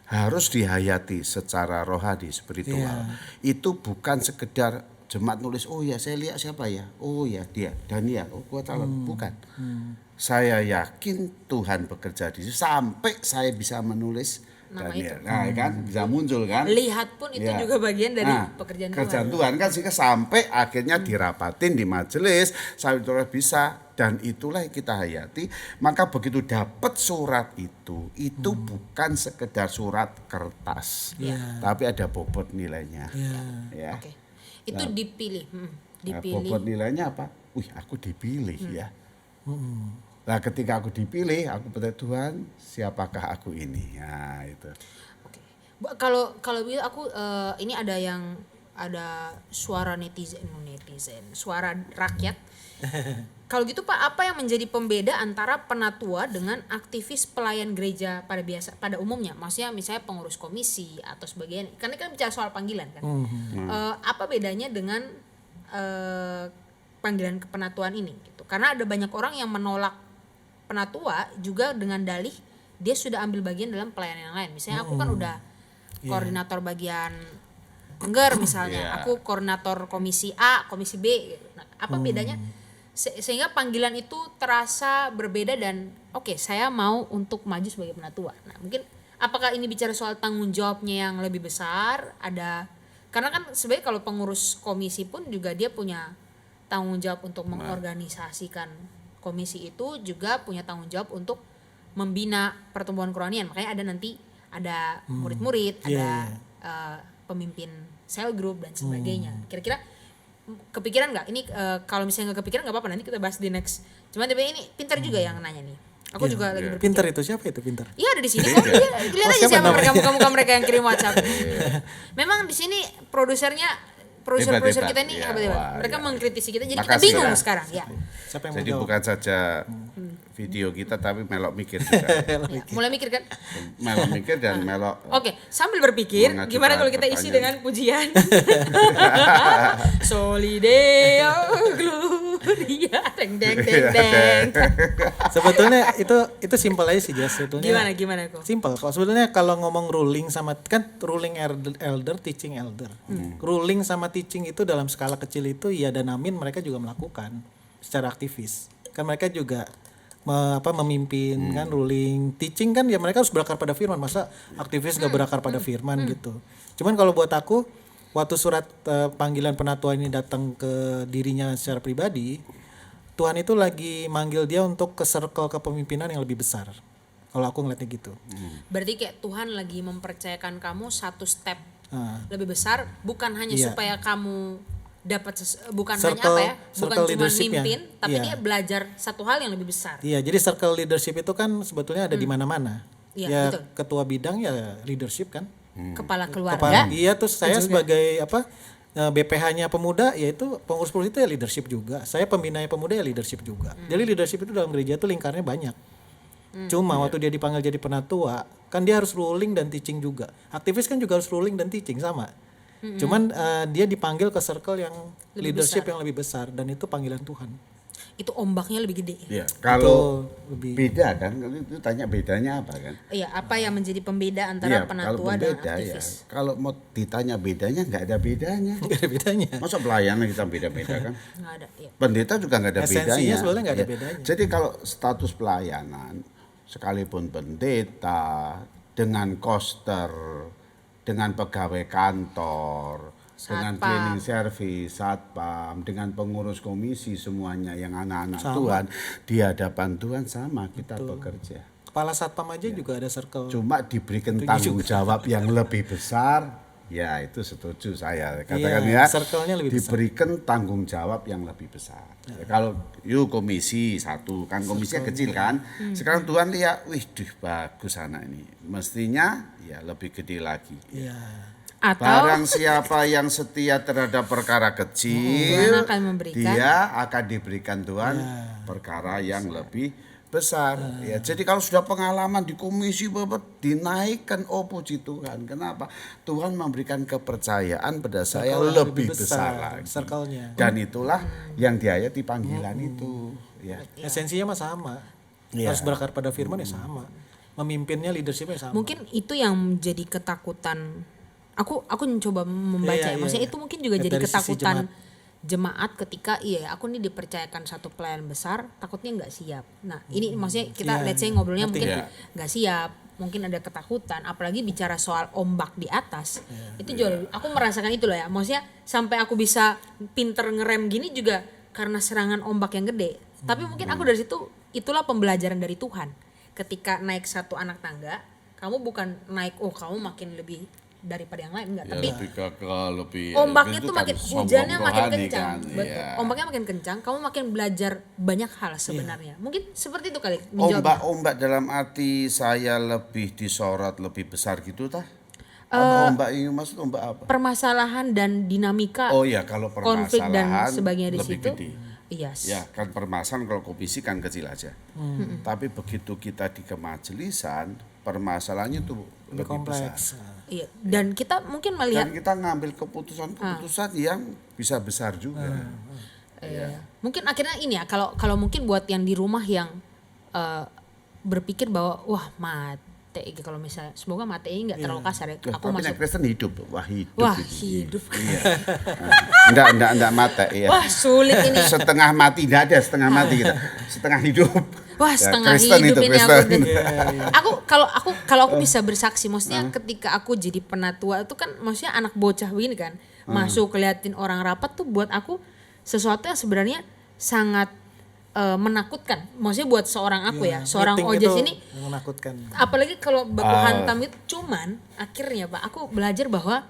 harus dihayati secara rohani spiritual. Itu bukan sekedar jemaat nulis oh ya saya lihat siapa ya, oh ya dia Daniel, oh gua calon, bukan. Saya yakin Tuhan bekerja di situ sampai saya bisa menulis
Nama
Daniel. Nah kan bisa muncul kan.
Lihat pun itu
Ya.
juga bagian dari
Nah,
pekerjaan
kerjaan
Tuhan.
Tuhan kan sehingga sampai akhirnya dirapatin di majelis sampai terus bisa dan itulah yang kita hayati. Maka begitu dapat surat itu bukan sekedar surat kertas, tapi ada bobot nilainya. Ya.
Oke. Itu dipilih,
Nah,
dipilih.
bobot nilainya apa? Wih, aku dipilih ya. Nah, ketika aku dipilih, aku bertanya Tuhan, siapakah aku ini? Nah, itu.
Oke. Kalau gitu aku ini ada suara netizen, suara rakyat. Kalau gitu Pak, apa yang menjadi pembeda antara penatua dengan aktivis pelayan gereja pada umumnya? Maksudnya misalnya pengurus komisi atau sebagainya. Karena kan bicara soal panggilan kan. Apa bedanya dengan panggilan kepenatuan ini gitu. Karena ada banyak orang yang menolak penatua juga dengan dalih dia sudah ambil bagian dalam pelayanan yang lain. Misalnya aku kan udah koordinator bagian Engger misalnya,
Iya.
aku koordinator komisi A, komisi B. Nah, apa bedanya sehingga panggilan itu terasa berbeda dan oke, saya mau untuk maju sebagai penatua. Nah mungkin apakah ini bicara soal tanggung jawabnya yang lebih besar, karena kan sebenarnya kalau pengurus komisi pun juga dia punya tanggung jawab untuk mengorganisasikan komisi, itu juga punya tanggung jawab untuk membina pertumbuhan kerohanian. Makanya ada nanti ada murid-murid, ada pemimpin cell group dan sebagainya. Kira-kira kepikiran nggak ini, kalau misalnya nggak kepikiran nggak apa-apa, nanti kita bahas di next. Cuman tapi ini pintar juga yang nanya nih. Aku juga lagi berpikir.
Pintar itu siapa itu pintar?
Iya ada di sini kok. Lihat aja siapa mereka, muka-muka mereka yang kirim WhatsApp. Memang di sini produser kita ini mereka mengkritisi kita, jadi kita bingung sekarang ya.
Siapa yang
Jadi
mau jawab?
bukan saja video kita tapi melok mikir juga.
Ya, mulai mikir kan?
Melok mikir dan melok.
Oke, sambil berpikir
Mengajukan
gimana kalau kita isi
pertanyaan.
dengan pujian. Solideo Gloria, deng deng deng deng.
Sebetulnya itu simpel aja sih Jas, sebetulnya.
Gimana kok?
Simpel kok. Sebetulnya kalau ngomong ruling sama kan ruling elder, teaching elder. Ruling sama teaching itu dalam skala kecil itu ya dan Amin mereka juga melakukan secara aktivis. Kan mereka juga memimpin kan, ruling, teaching kan ya mereka harus berakar pada firman. Masa aktivis gak berakar pada firman gitu. Cuman kalau buat aku waktu surat panggilan penatua ini datang ke dirinya secara pribadi, Tuhan itu lagi manggil dia untuk ke circle kepemimpinan yang lebih besar. Kalau aku ngeliatnya gitu.
Berarti kayak Tuhan lagi mempercayakan kamu satu step lebih besar, bukan hanya supaya kamu dapat bukan
Circle-
hanya bukan
circle
cuma
leadership-nya.
mimpin, tapi
Iya.
dia belajar satu hal yang lebih besar.
Iya, jadi circle leadership itu kan sebetulnya ada di mana-mana.
Iya,
Ya
betul.
ketua bidang ya leadership kan.
Kepala keluarga.
Iya, terus saya sebagai BPH-nya pemuda, yaitu pengurus pemuda itu ya leadership juga. Saya pembinanya pemuda ya leadership juga. Jadi leadership itu dalam gereja itu lingkarnya banyak. Cuma waktu dia dipanggil jadi penatua, kan dia harus ruling dan teaching juga. Aktivis kan juga harus ruling dan teaching sama. Cuman dia dipanggil ke circle yang leadership yang lebih besar dan itu panggilan Tuhan.
Itu ombaknya lebih gede.
Ya, kalau
Itu lebih
beda kan, itu tanya bedanya apa kan?
Iya, apa yang menjadi pembeda antara
Iya, kalau
penatua dan
pembeda ya.
aktivis?
Kalau mau ditanya bedanya nggak ada bedanya.
nggak ada bedanya.
Masa pelayanan kita beda-beda kan?
Nggak ada. Iya.
Pendeta juga nggak ada
Esensinya
bedanya.
sebenarnya nggak ada
Ya.
bedanya.
Jadi kalau status pelayanan, sekalipun pendeta, dengan koster, dengan pegawai kantor, dengan
Satpam.
cleaning service, satpam, dengan pengurus komisi semuanya yang anak-anak Tuhan, di hadapan Tuhan sama kita bekerja.
Kepala satpam aja juga ada circle.
Cuma diberikan tanggung jawab yang lebih besar, ya itu setuju saya katakan
Iya,
ya.
circle-nya lebih besar.
Diberikan tanggung jawab yang lebih besar. Ya, kalau komisi satu kan komisinya kecil kan, sekarang Tuhan lihat, wih, bagus anak ini, mestinya ya lebih gede lagi.
Iya.
Atau
Barang siapa yang setia terhadap perkara kecil,
Tuhan akan memberikan.
dia akan diberikan Tuhan perkara yang lebih besar. Ya, jadi kalau sudah pengalaman di komisi dinaikkan, oh puji Tuhan. Kenapa? Tuhan memberikan kepercayaan pada saya
Circle yang
lebih besar lagi.
Circle-nya.
Dan itulah yang diayati panggilan itu. Ya.
Esensinya mah sama.
Iya.
Harus berakar pada firman ya sama. Memimpinnya leadershipnya sama.
mungkin itu yang menjadi ketakutan. Aku mencoba membaca
Iya,
ya. Maksudnya
iya.
itu mungkin juga jadi
Dari sisi
ketakutan jemaat ketika aku nih dipercayakan satu pelayan besar, takutnya nggak siap. Nah ini maksudnya kita
Iya,
let's say ngobrolnya
ngerti.
mungkin
Iya.
nggak siap, mungkin ada ketakutan, apalagi bicara soal ombak di atas. Itu juga aku merasakan itu loh ya. Maksudnya sampai aku bisa pinter ngerem gini juga karena serangan ombak yang gede. Tapi mungkin aku dari situ, itulah pembelajaran dari Tuhan. Ketika naik satu anak tangga, kamu bukan naik kamu makin lebih daripada yang lain, enggak,
Ya,
tapi
lebih
ombaknya
itu
tuh
kan
makin
sombong
hujannya makin
rohani
kencang.
kan,
Betul.
iya.
Ombaknya makin kencang, kamu makin belajar banyak hal sebenarnya. Mungkin seperti itu kali menjawabnya.
Ombak-ombak dalam arti saya lebih disorot lebih besar gitu tah? Ombak ini maksud ombak apa?
Permasalahan dan dinamika
Oh ya, kalau
konflik dan
permasalahan
sebagainya di
lebih
situ.
gede.
Yes.
Ya kan permasalahan kalau komisi kan kecil aja. Tapi begitu kita di kemajelisan permasalahannya tuh lebih besar.
kompleks.
Iya. Dan kita mungkin melihat
Dan kita ngambil keputusan-keputusan yang bisa besar juga.
mungkin akhirnya ini ya, kalau mungkin buat yang di rumah yang berpikir bahwa wah mate mate kalau misalnya semoga mate ini nggak terlalu kasar ya. Aku
Tapi
masuk.
nek Kristen hidup, wah hidup.
Wah,
itu.
hidup.
Iya. Enggak mati ya.
Wah, sulit ini.
Setengah mati enggak ada, setengah mati kita. Setengah hidup.
Wah,
Ya,
setengah
Kristen
hidup
itu,
ini
Kristen.
kalau aku bisa bersaksi, maksudnya ketika aku jadi penatua itu kan maksudnya anak bocah begini kan, masuk liatin orang rapat tuh buat aku sesuatu yang sebenarnya sangat menakutkan. Maksudnya buat seorang aku ya, seorang
meeting
Ojes
itu
ini
menakutkan.
apalagi kalau baku hantam itu, cuman akhirnya Pak aku belajar bahwa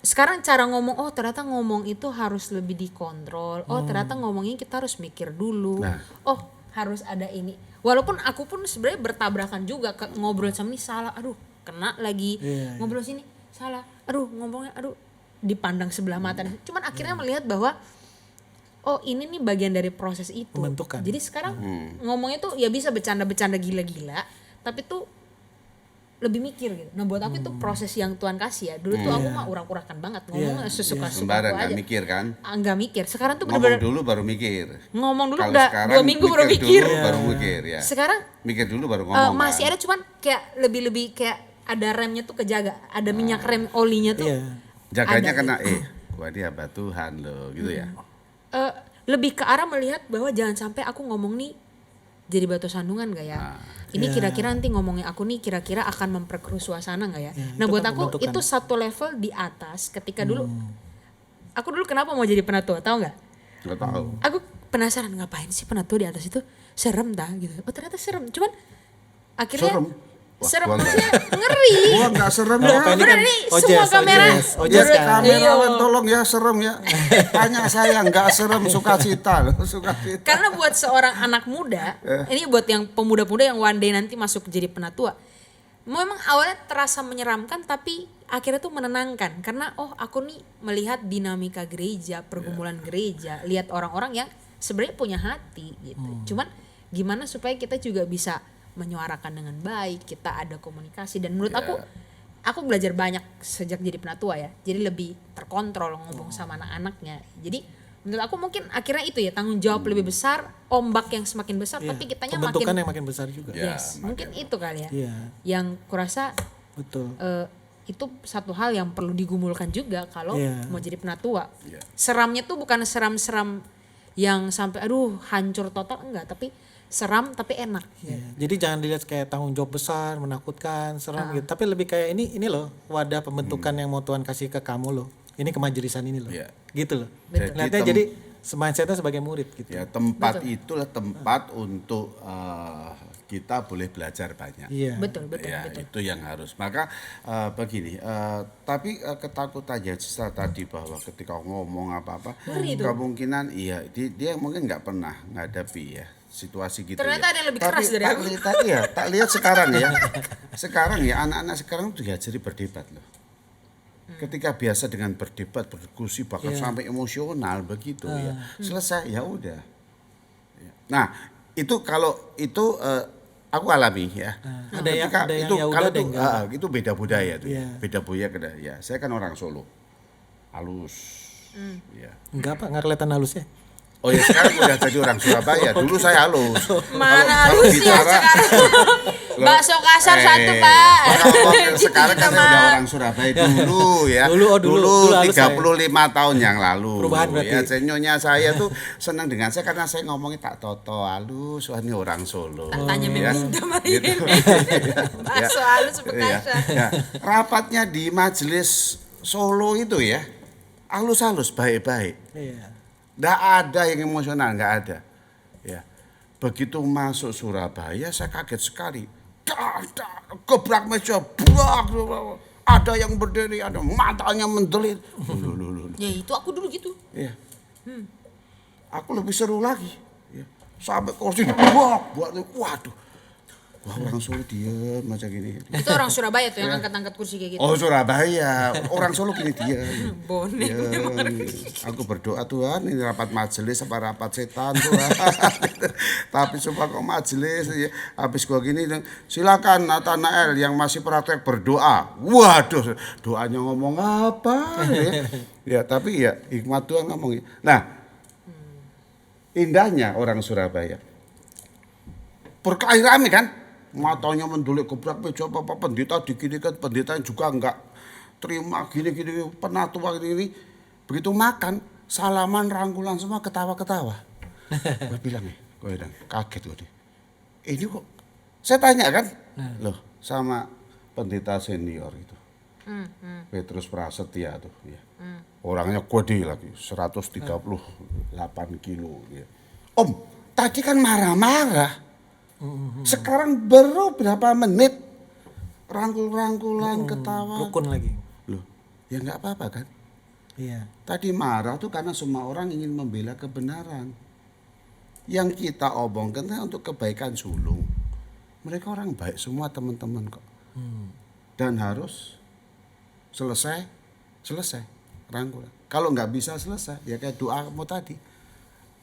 sekarang cara ngomong, oh ternyata ngomong itu harus lebih dikontrol, oh ternyata ngomongnya kita harus mikir dulu, oh harus ada ini, walaupun aku pun sebenarnya bertabrakan juga ngobrol sama ini salah, aduh kena lagi, ngobrol sini salah, aduh ngomongnya aduh dipandang sebelah mata, cuman akhirnya melihat bahwa oh ini nih bagian dari proses itu.
Pembentukan.
Jadi sekarang ngomongnya tuh ya bisa bercanda-bercanda gila-gila, tapi tuh lebih mikir gitu. Nah buat aku itu proses yang Tuhan kasih ya. Dulu tuh aku mah urak-urakan banget, ngomong sesuka-suka
Sembarang
aku
enggak
aja.
mikir kan.
Enggak mikir. Sekarang tuh
Ngomong
bener-bener
dulu baru mikir.
ngomong dulu
Kalau
udah
sekarang
2 minggu baru mikir.
Dulu baru mikir ya.
Sekarang
Mikir dulu baru ngomong.
masih
kan?
ada cuman kayak lebih kayak ada remnya tuh kejaga, ada minyak rem olinya tuh.
Jaganya
ada
kena
gitu.
wah dia hamba Tuhan loh gitu ya.
Lebih ke arah melihat bahwa jangan sampai aku ngomong nih jadi batu sandungan gak ya? Ini kira-kira nanti ngomongnya aku nih kira-kira akan memperkeruh suasana gak ya? Nah
itu
buat
kan
aku
pembentukan.
itu satu level di atas ketika dulu aku dulu kenapa mau jadi penatua tahu nggak?
Enggak tahu.
Aku penasaran ngapain sih penatua di atas itu, serem dah gitu. Oh ternyata serem, cuman akhirnya
Serem? Wah,
serem
gua
maksudnya ngeri.
Gua enggak serem
Loh,
ya.
apa ini
Bener
kan
ini
Ojes,
semua kamera.
Ojes
Menurut-
kan.
Kamerawan
Iya.
tolong ya serem ya. Tanya saya enggak serem, sukacita loh, sukacita.
Karena buat seorang anak muda, ini buat yang pemuda-pemuda yang one day nanti masuk jadi penatua, memang awalnya terasa menyeramkan tapi akhirnya tuh menenangkan karena oh aku nih melihat dinamika gereja, pergumulan gereja, lihat orang-orang yang sebenarnya punya hati gitu. Cuman gimana supaya kita juga bisa menyuarakan dengan baik, kita ada komunikasi dan menurut aku belajar banyak sejak jadi penatua ya. Jadi lebih terkontrol ngomong sama anak-anaknya. Jadi menurut aku mungkin akhirnya itu ya tanggung jawab lebih besar, ombak yang semakin besar tapi kitanya
Pembentukan
makin
yang makin besar juga.
yes, mungkin itu kali ya.
Iya,
Yang kurasa
betul.
itu satu hal yang perlu digumulkan juga kalau
Iya.
mau jadi penatua.
Iya.
Seramnya tuh bukan seram-seram yang sampai aduh hancur total enggak, tapi seram tapi enak.
Iya. Jadi jangan dilihat kayak tanggung jawab besar, menakutkan, seram gitu. Tapi lebih kayak ini loh, wadah pembentukan yang mau Tuhan kasih ke kamu loh. Ini kemajelisaan ini loh.
Iya.
Gitu loh.
Betul.
Lihatnya jadi mindsetnya sebagai murid gitu.
Ya tempat itulah tempat untuk kita boleh belajar banyak.
Iya.
Betul, betul,
Ya
betul.
itu yang harus. Maka begini, tapi ketakutannya Cista tadi bahwa ketika ngomong apa-apa,
Ngeri itu.
kemungkinan iya dia mungkin nggak pernah ngadapi ya situasi gitu.
Ternyata
ya.
ada yang lebih keras dari aku.
Tak lihat sekarang ya, sekarang ya anak-anak sekarang tuh diajari berdebat loh. Ketika biasa dengan berdebat, berdiskusi bahkan sampai emosional begitu ya, selesai ya udah. Nah itu kalau itu aku alami ya.
Ada yang-
Ketika
ada yang
itu
ya udah,
kalau
ada yang enggak.
itu beda budaya tuh,
Iya.
beda budaya ya. Saya kan orang Solo, halus. Ya.
Enggak Pak, enggak kelihatan halusnya.
Oh ya sekarang udah jadi orang Surabaya. Dulu saya halus.
Mana
Kalau
halusnya
bicara-
sekarang? Bakso kasar satu Pak.
Sekarang kan saya udah orang Surabaya dulu ya.
Dulu halus
35 tahun yang lalu.
Perubahan berarti.
Ya, senyonya saya tuh senang dengan saya karena saya ngomongnya tak toto halus. Wah ini orang Solo.
Tanya
ya.
Meminta Maria.
Gitu.
Bakso halus
Ya,
Bekasar.
ya. Rapatnya di majelis Solo itu ya. Halus-halus baik-baik.
Iya.
Nggak ada yang emosional, nggak ada. Ya. Begitu masuk Surabaya, saya kaget sekali. Gebrak meja, brak, ada yang berdiri, ada matanya mendelit. Loh.
Ya itu aku dulu gitu.
Ya. Aku lebih seru lagi. Ya. Sampai kursi buat, waduh. Wah orang Solo diem macam gini.
Itu orang Surabaya tuh yang angkat-angkat kursi kayak gitu.
Oh Surabaya, orang Solo gini diem.
Bonek.
Ya, aku berdoa Tuhan ini rapat majelis apa rapat setan Tuhan. Tapi sumpah kok majelis ya. Habis gua gini silakan Nathanael yang masih praktek berdoa. Waduh, doanya ngomong apa ya? Ya tapi ya hikmat Tuhan ngomong. Nah, indahnya orang Surabaya. Berkelahi rame kan? matanya mendulik gebrak meja apa pendeta diginikan, pendeta juga enggak terima gini-gini penatua gini. Begitu makan, salaman rangkulan semua ketawa-ketawa. Gue bilang gue bilang kaget gue deh. Ini kok saya tanya kan, loh sama pendeta senior itu. Petrus Prasetya tuh ya. Orangnya gede lagi, 138 kilo ya. Om, tadi kan marah-marah. Sekarang baru berapa menit rangkul-rangkulan ketawa.
Rukun lagi.
Loh, ya nggak apa-apa kan?
Iya.
Tadi marah tuh karena semua orang ingin membela kebenaran. Yang kita omongkan untuk kebaikan sulung. Mereka orang baik semua teman-teman kok. Dan harus selesai rangkulan. Kalau nggak bisa selesai, ya kayak doamu tadi.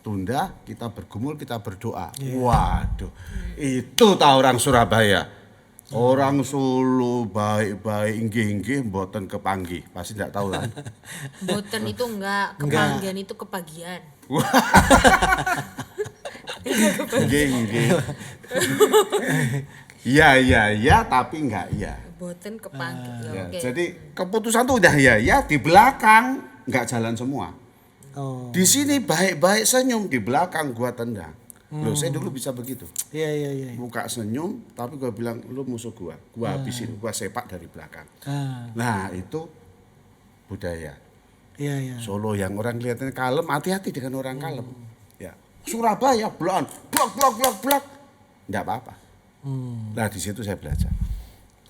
Tunda, kita bergumul, kita berdoa. Waduh, itu tahu orang Surabaya. Orang Solo baik-baik inggih-inggih mboten kepanggih. Pasti enggak tahu kan?
Boten itu enggak, kepanggian itu kepagian.
Inggih-inggih. Iya, tapi enggak iya.
Boten kepanggih.
Ya,
Oke.
jadi keputusan tuh udah ya, di belakang enggak jalan semua.
Oh.
Di sini baik-baik senyum, di belakang gua tendang. Loh, saya dulu bisa begitu.
Iya.
Muka senyum, tapi gua bilang lu musuh gua habisin, gua sepak dari belakang. Nah, itu budaya
Iya.
Solo yang orang kelihatannya kalem, hati-hati dengan orang kalem. Ya. Surabaya blok, enggak apa-apa. Nah, di situ saya belajar.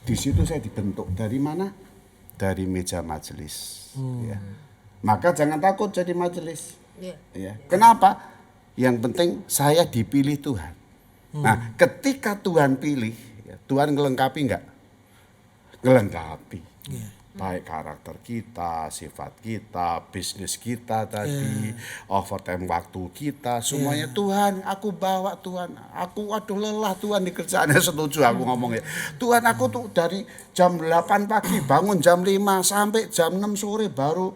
Di situ saya dibentuk dari mana? Dari meja majelis. Ya. Maka jangan takut jadi majelis.
Iya.
Ya. Kenapa? Yang penting saya dipilih Tuhan. Nah, ketika Tuhan pilih, ya, Tuhan ngelengkapi enggak? Ngelengkapi. Baik karakter kita, sifat kita, bisnis kita tadi, overtime waktu kita, semuanya Tuhan, aku bawa Tuhan. Aku aduh lelah Tuhan di kerjaannya, setuju aku ngomongnya. Tuhan, aku tuh dari jam 8 pagi bangun jam 5 sampai jam 6 sore baru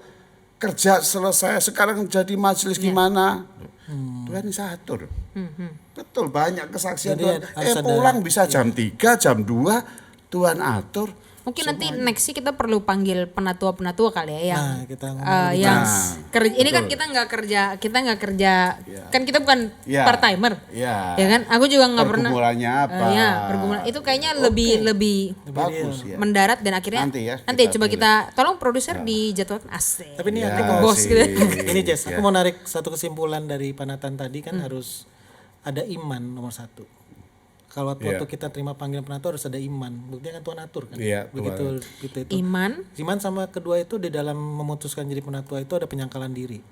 kerja selesai. Sekarang jadi majelis gimana? Tuhan diatur. Betul, banyak kesaksian
Jadi
Tuhan.
harus
Pulang bisa jam 3, jam 2, Tuhan atur.
Mungkin nanti next sih kita perlu panggil penatua-penatua kali ya yang
Nah, kita ngomongin
yang
Nah,
kerja. Ini kan
betul.
kita nggak kerja kan kita bukan
Iya.
part timer.
Iya.
Ya kan? Aku juga nggak pernah.
Pergumulannya apa?
Ya, pergumulan itu kayaknya lebih
Bagus ya.
mendarat dan akhirnya
Nanti ya,
nanti
kita
coba
pilih.
kita tolong produser dijadwalkan asik.
Tapi ini
Ya,
aku
bos
sih.
gitu.
Ini Jess, aku
Ya.
mau narik satu kesimpulan dari Panatan tadi kan harus ada iman nomor satu. Kalau waktu
Iya.
kita terima panggilan penatua harus ada iman. Buktinya kan Tuhan atur kan.
Iya,
Begitu itu.
Iman,
Iman sama kedua itu di dalam memutuskan jadi penatua itu ada penyangkalan diri.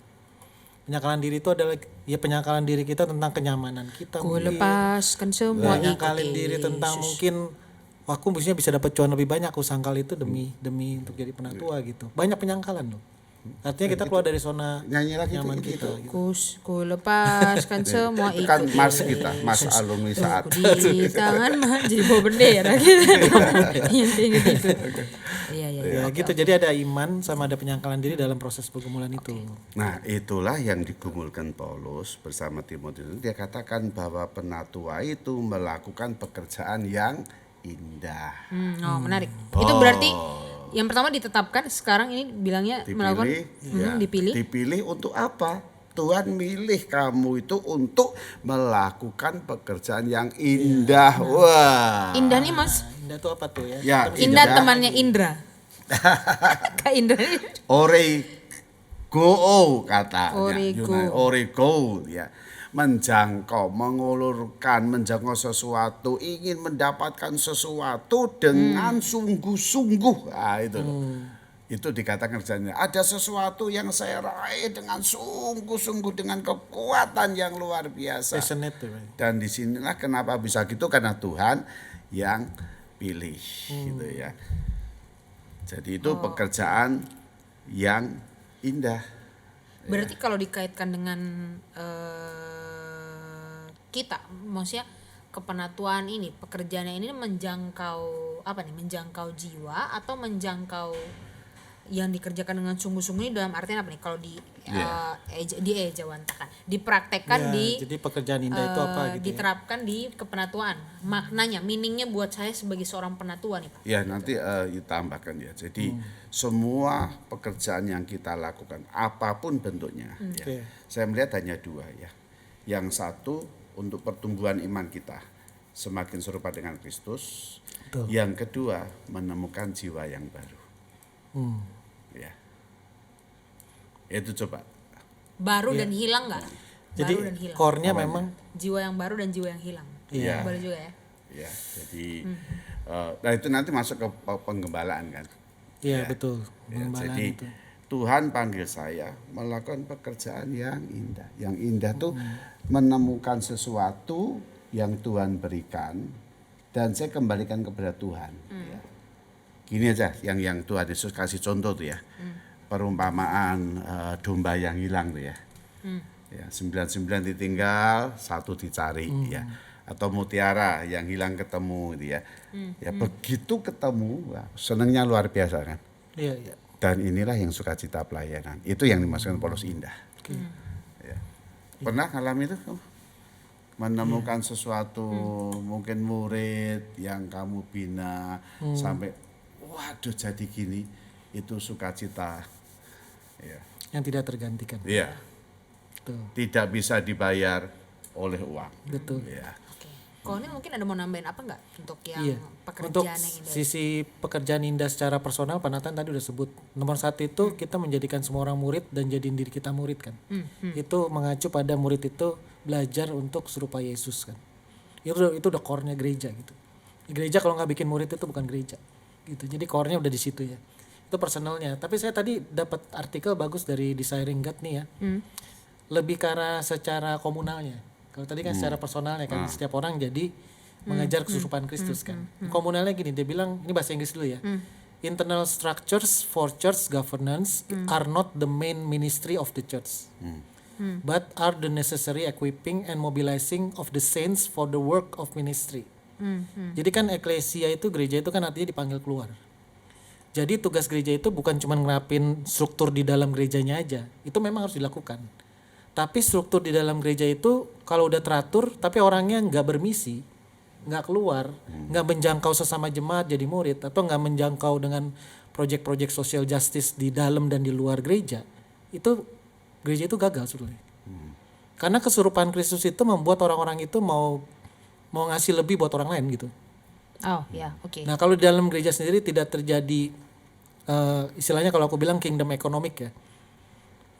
Penyangkalan diri itu adalah ya penyangkalan diri kita tentang kenyamanan kita.
ku
mungkin.
lepaskan semua
Penyangkalin
ikut
diri tentang
Yesus.
mungkin wah, aku bisa dapat cuan lebih banyak, aku sangkal itu demi untuk jadi penatua gitu. Banyak penyangkalan loh. Artinya kita keluar dari zona
Nyanyi lagi
nyaman
itu,
kita.
itu.
Ku lepaskan semua
Itu kan
ikut
mas kita, mas alumni saat.
Ku di tangan jadi bawa bendera gitu. Gitu. Iya.
Ya gitu. Jadi ada iman sama ada penyangkalan diri dalam proses pergumulan itu.
Nah, itulah yang digumulkan Paulus bersama Timotius. Dia katakan bahwa penatua itu melakukan pekerjaan yang indah.
Oh, menarik. Itu berarti yang pertama ditetapkan, sekarang ini bilangnya melakukan
Dipilih untuk apa? Tuhan milih kamu itu untuk melakukan pekerjaan yang indah. Wah.
Indah nih Mas.
Indah itu apa tuh ya?
Ya,
Indah temannya Indra. Kak Indra ini.
Orego katanya.
Orego.
Orego ya. Menjangkau, mengulurkan, menjangkau sesuatu, ingin mendapatkan sesuatu dengan sungguh-sungguh. Nah, itu loh. Itu dikatakan kerjanya. Ada sesuatu yang saya raih dengan sungguh-sungguh, dengan kekuatan yang luar biasa.
Passionate tuh.
Dan disinilah kenapa bisa gitu, karena Tuhan yang pilih gitu ya. Jadi itu pekerjaan yang indah.
Berarti kalau dikaitkan dengan kita, maksudnya kepenatuan ini, pekerjaannya ini menjangkau apa nih? Menjangkau jiwa atau menjangkau yang dikerjakan dengan sungguh-sungguh ini dalam artian apa nih? Kalau ejawantakan, dipraktekkan
jadi pekerjaan indah itu apa gitu
diterapkan di kepenatuan. Maknanya, meaningnya buat saya sebagai seorang penatua nih Pak.
Ya nanti ditambahkan ya. Jadi semua pekerjaan yang kita lakukan apapun bentuknya, ya, saya melihat hanya dua ya. Yang satu untuk pertumbuhan iman kita semakin serupa dengan Kristus.
Betul.
Yang kedua menemukan jiwa yang baru. Ya. Itu coba.
Baru dan hilang nggak?
Jadi
Baru dan hilang.
core-nya memang
Jiwa yang baru dan jiwa yang hilang.
Iya.
Boleh juga ya.
Ya, jadi nah itu nanti masuk ke penggembalaan kan.
iya betul.
Ya,
Pengembalaan
jadi
itu.
Tuhan panggil saya melakukan pekerjaan yang indah. Yang indah tuh menemukan sesuatu yang Tuhan berikan dan saya kembalikan kepada Tuhan. Ya. Gini aja yang Tuhan Yesus kasih contoh tuh ya. Perumpamaan domba yang hilang tuh ya. Ya, 99 ditinggal, 1 dicari ya. Atau mutiara yang hilang ketemu gitu ya. Ya begitu ketemu, wah, senangnya luar biasa kan.
Iya.
Dan inilah yang sukacita pelayanan. Itu yang dimaksudkan Paulus indah. Ya. Pernah ngalami itu? Menemukan sesuatu, mungkin murid yang kamu bina sampai waduh jadi gini, itu sukacita. Ya.
Yang tidak tergantikan.
Iya.
Betul.
Tidak bisa dibayar oleh uang.
Betul.
Ya.
Oke. Kalau ini mungkin ada mau nambahin apa nggak untuk yang
Iya.
pekerjaan
Untuk
yang indah?
sisi pekerjaan indah secara personal, Pak Nathan tadi udah sebut. Nomor 1 itu kita menjadikan semua orang murid dan jadiin diri kita murid kan. Itu mengacu pada murid itu belajar untuk serupa Yesus kan. Itu udah core-nya gereja gitu. Gereja kalau nggak bikin murid itu bukan gereja gitu. Jadi core-nya udah di situ ya. Itu personalnya. Tapi saya tadi dapat artikel bagus dari Desiring God nih ya. Lebih ke arah secara komunalnya. Kalau tadi kan secara personalnya kan setiap orang jadi mengajar kesurupan Kristus kan. Komunalnya gini, dia bilang, ini bahasa Inggris dulu ya. Internal structures for church governance are not the main ministry of the church. But are the necessary equipping and mobilizing of the saints for the work of ministry. Jadi kan eklesia itu, gereja itu kan artinya dipanggil keluar. Jadi tugas gereja itu bukan cuma ngerapin struktur di dalam gerejanya aja. Itu memang harus dilakukan. Tapi struktur di dalam gereja itu kalau udah teratur tapi orangnya nggak bermisi, nggak keluar, nggak menjangkau sesama jemaat jadi murid, atau nggak menjangkau dengan proyek-proyek social justice di dalam dan di luar gereja, itu gereja itu gagal sebetulnya. Karena kesurupan Kristus itu membuat orang-orang itu mau ngasih lebih buat orang lain gitu.
Oh ya, oke.
Nah kalau di dalam gereja sendiri tidak terjadi istilahnya kalau aku bilang kingdom economic ya,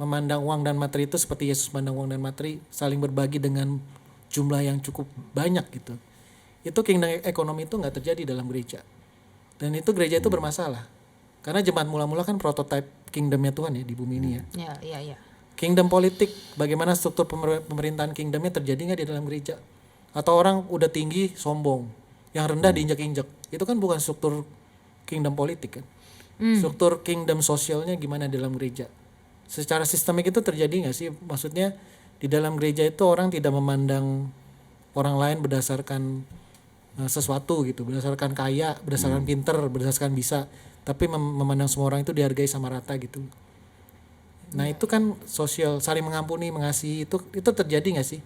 memandang uang dan materi itu seperti Yesus memandang uang dan materi, saling berbagi dengan jumlah yang cukup banyak gitu. Itu kingdom ekonomi itu nggak terjadi dalam gereja, dan itu gereja itu bermasalah karena jemaat mula-mula kan prototype kingdomnya Tuhan ya di bumi ini ya.
Ya.
Kingdom politik, bagaimana struktur pemerintahan kingdomnya terjadi nggak di dalam gereja? Atau orang udah tinggi sombong, yang rendah diinjak-injak, itu kan bukan struktur kingdom politik kan. Struktur kingdom sosialnya gimana di dalam gereja? Secara sistemik itu terjadi nggak sih? Maksudnya di dalam gereja itu orang tidak memandang orang lain berdasarkan sesuatu gitu, berdasarkan kaya, berdasarkan pinter, berdasarkan bisa, tapi memandang semua orang itu dihargai sama rata gitu. Nah itu kan sosial, saling mengampuni, mengasihi, itu terjadi nggak sih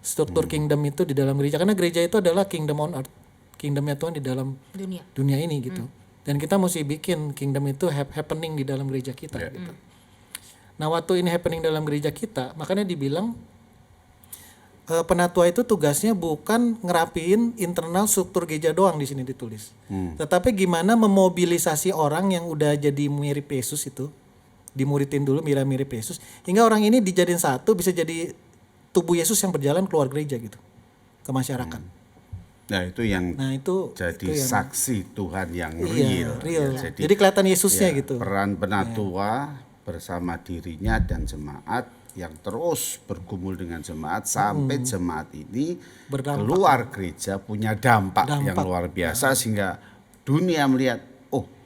struktur kingdom itu di dalam gereja? Karena gereja itu adalah kingdom on earth, kingdomnya Tuhan di dalam dunia ini gitu. Dan kita mesti bikin kingdom itu happening di dalam gereja kita gitu. Nah waktu ini happening dalam gereja kita, makanya dibilang penatua itu tugasnya bukan ngerapiin internal struktur gereja doang, di sini ditulis. Tetapi gimana memobilisasi orang yang udah jadi mirip Yesus itu, dimuridin dulu mirip Yesus, hingga orang ini dijadiin satu, bisa jadi tubuh Yesus yang berjalan keluar gereja gitu ke masyarakat.
Nah itu yang jadi
yang
saksi Tuhan yang
real.
Ya,
jadi kelihatan Yesusnya gitu.
Peran penatua bersama dirinya dan jemaat yang terus bergumul dengan jemaat sampai jemaat ini keluar gereja punya dampak yang luar biasa sehingga dunia melihat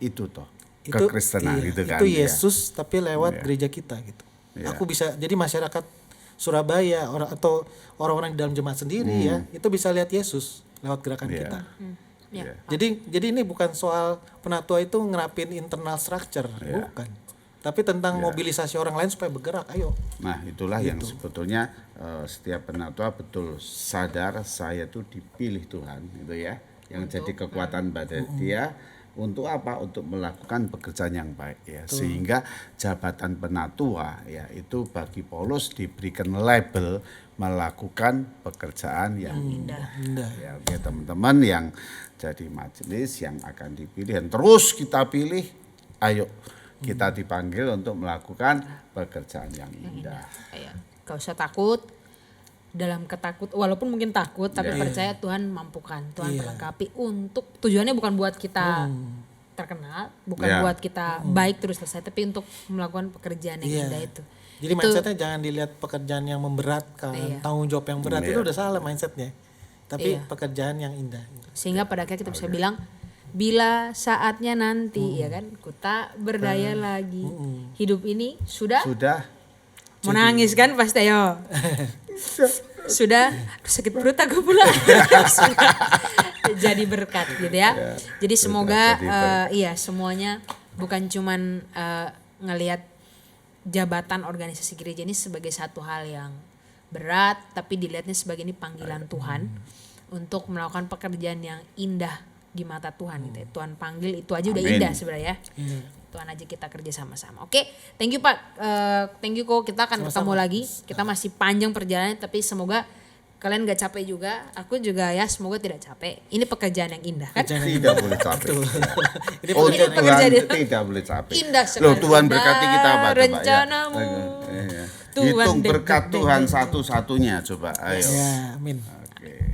itu toh kekristenan gitu kan.
Itu Yesus tapi lewat gereja kita gitu. Aku bisa jadi masyarakat Surabaya atau orang-orang di dalam jemaat sendiri ya, itu bisa lihat Yesus lewat gerakan kita.
Ya.
Jadi ini bukan soal penatua itu ngerapin internal structure, bukan. Tapi tentang mobilisasi orang lain supaya bergerak, ayo.
Nah itulah yang sebetulnya setiap penatua betul sadar saya tuh dipilih Tuhan gitu ya, yang jadi kekuatan pada dia untuk apa? Untuk melakukan pekerjaan yang baik ya. Sehingga jabatan penatua ya itu bagi Paulus diberikan label melakukan pekerjaan yang indah. Ya, oke teman-teman yang jadi majelis yang akan dipilih dan terus kita pilih, ayo kita dipanggil untuk melakukan pekerjaan yang indah.
Gak usah takut. Dalam walaupun mungkin takut, tapi percaya Tuhan mampukan, Tuhan melengkapi untuk tujuannya bukan buat kita terkenal, bukan buat kita baik terus selesai, tapi untuk melakukan pekerjaan yang indah itu.
Jadi mindsetnya jangan dilihat pekerjaan yang memberatkan, tanggung jawab yang berat, itu udah salah mindsetnya. Tapi pekerjaan yang indah.
Sehingga pada akhirnya kita bisa bilang, bila saatnya nanti ya kan, ku tak berdaya lagi, hidup ini sudah mau nangis kan pasti ayo. Sudah sakit perut aku pula. Sudah jadi berkat gitu ya. Jadi semoga semuanya bukan cuman ngelihat jabatan organisasi gereja ini sebagai satu hal yang berat, tapi dilihatnya sebagai ini panggilan Tuhan untuk melakukan pekerjaan yang indah di mata Tuhan gitu ya. Tuhan panggil itu aja udah indah sebenarnya. Tuhan aja kita kerja sama-sama. Oke, thank you Pak. Thank you kok. Kita akan ketemu lagi. Kita masih panjang perjalanan, tapi semoga kalian gak capek juga. Aku juga ya semoga tidak capek. Ini pekerjaan yang indah kan?
Tidak boleh capek.
Ini
Oh
pekerjaan
Tuhan tidak boleh capek.
Indah sekali.
Loh Tuhan berkati kita apa coba
rencanamu.
ya.
Tuhan
Hitung berkat Tuhan satu-satunya coba. Ayo.
Ya, amin.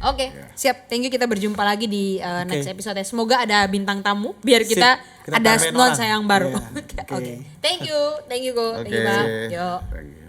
Oke, siap. Thank you, kita berjumpa lagi di next episode. Semoga ada bintang tamu biar kita
Kita
ada
tambahin
nuansa
orang.
yang baru.
Iya,
Oke. Thank you kok. Thank you, Pak. Yo.
Thank you.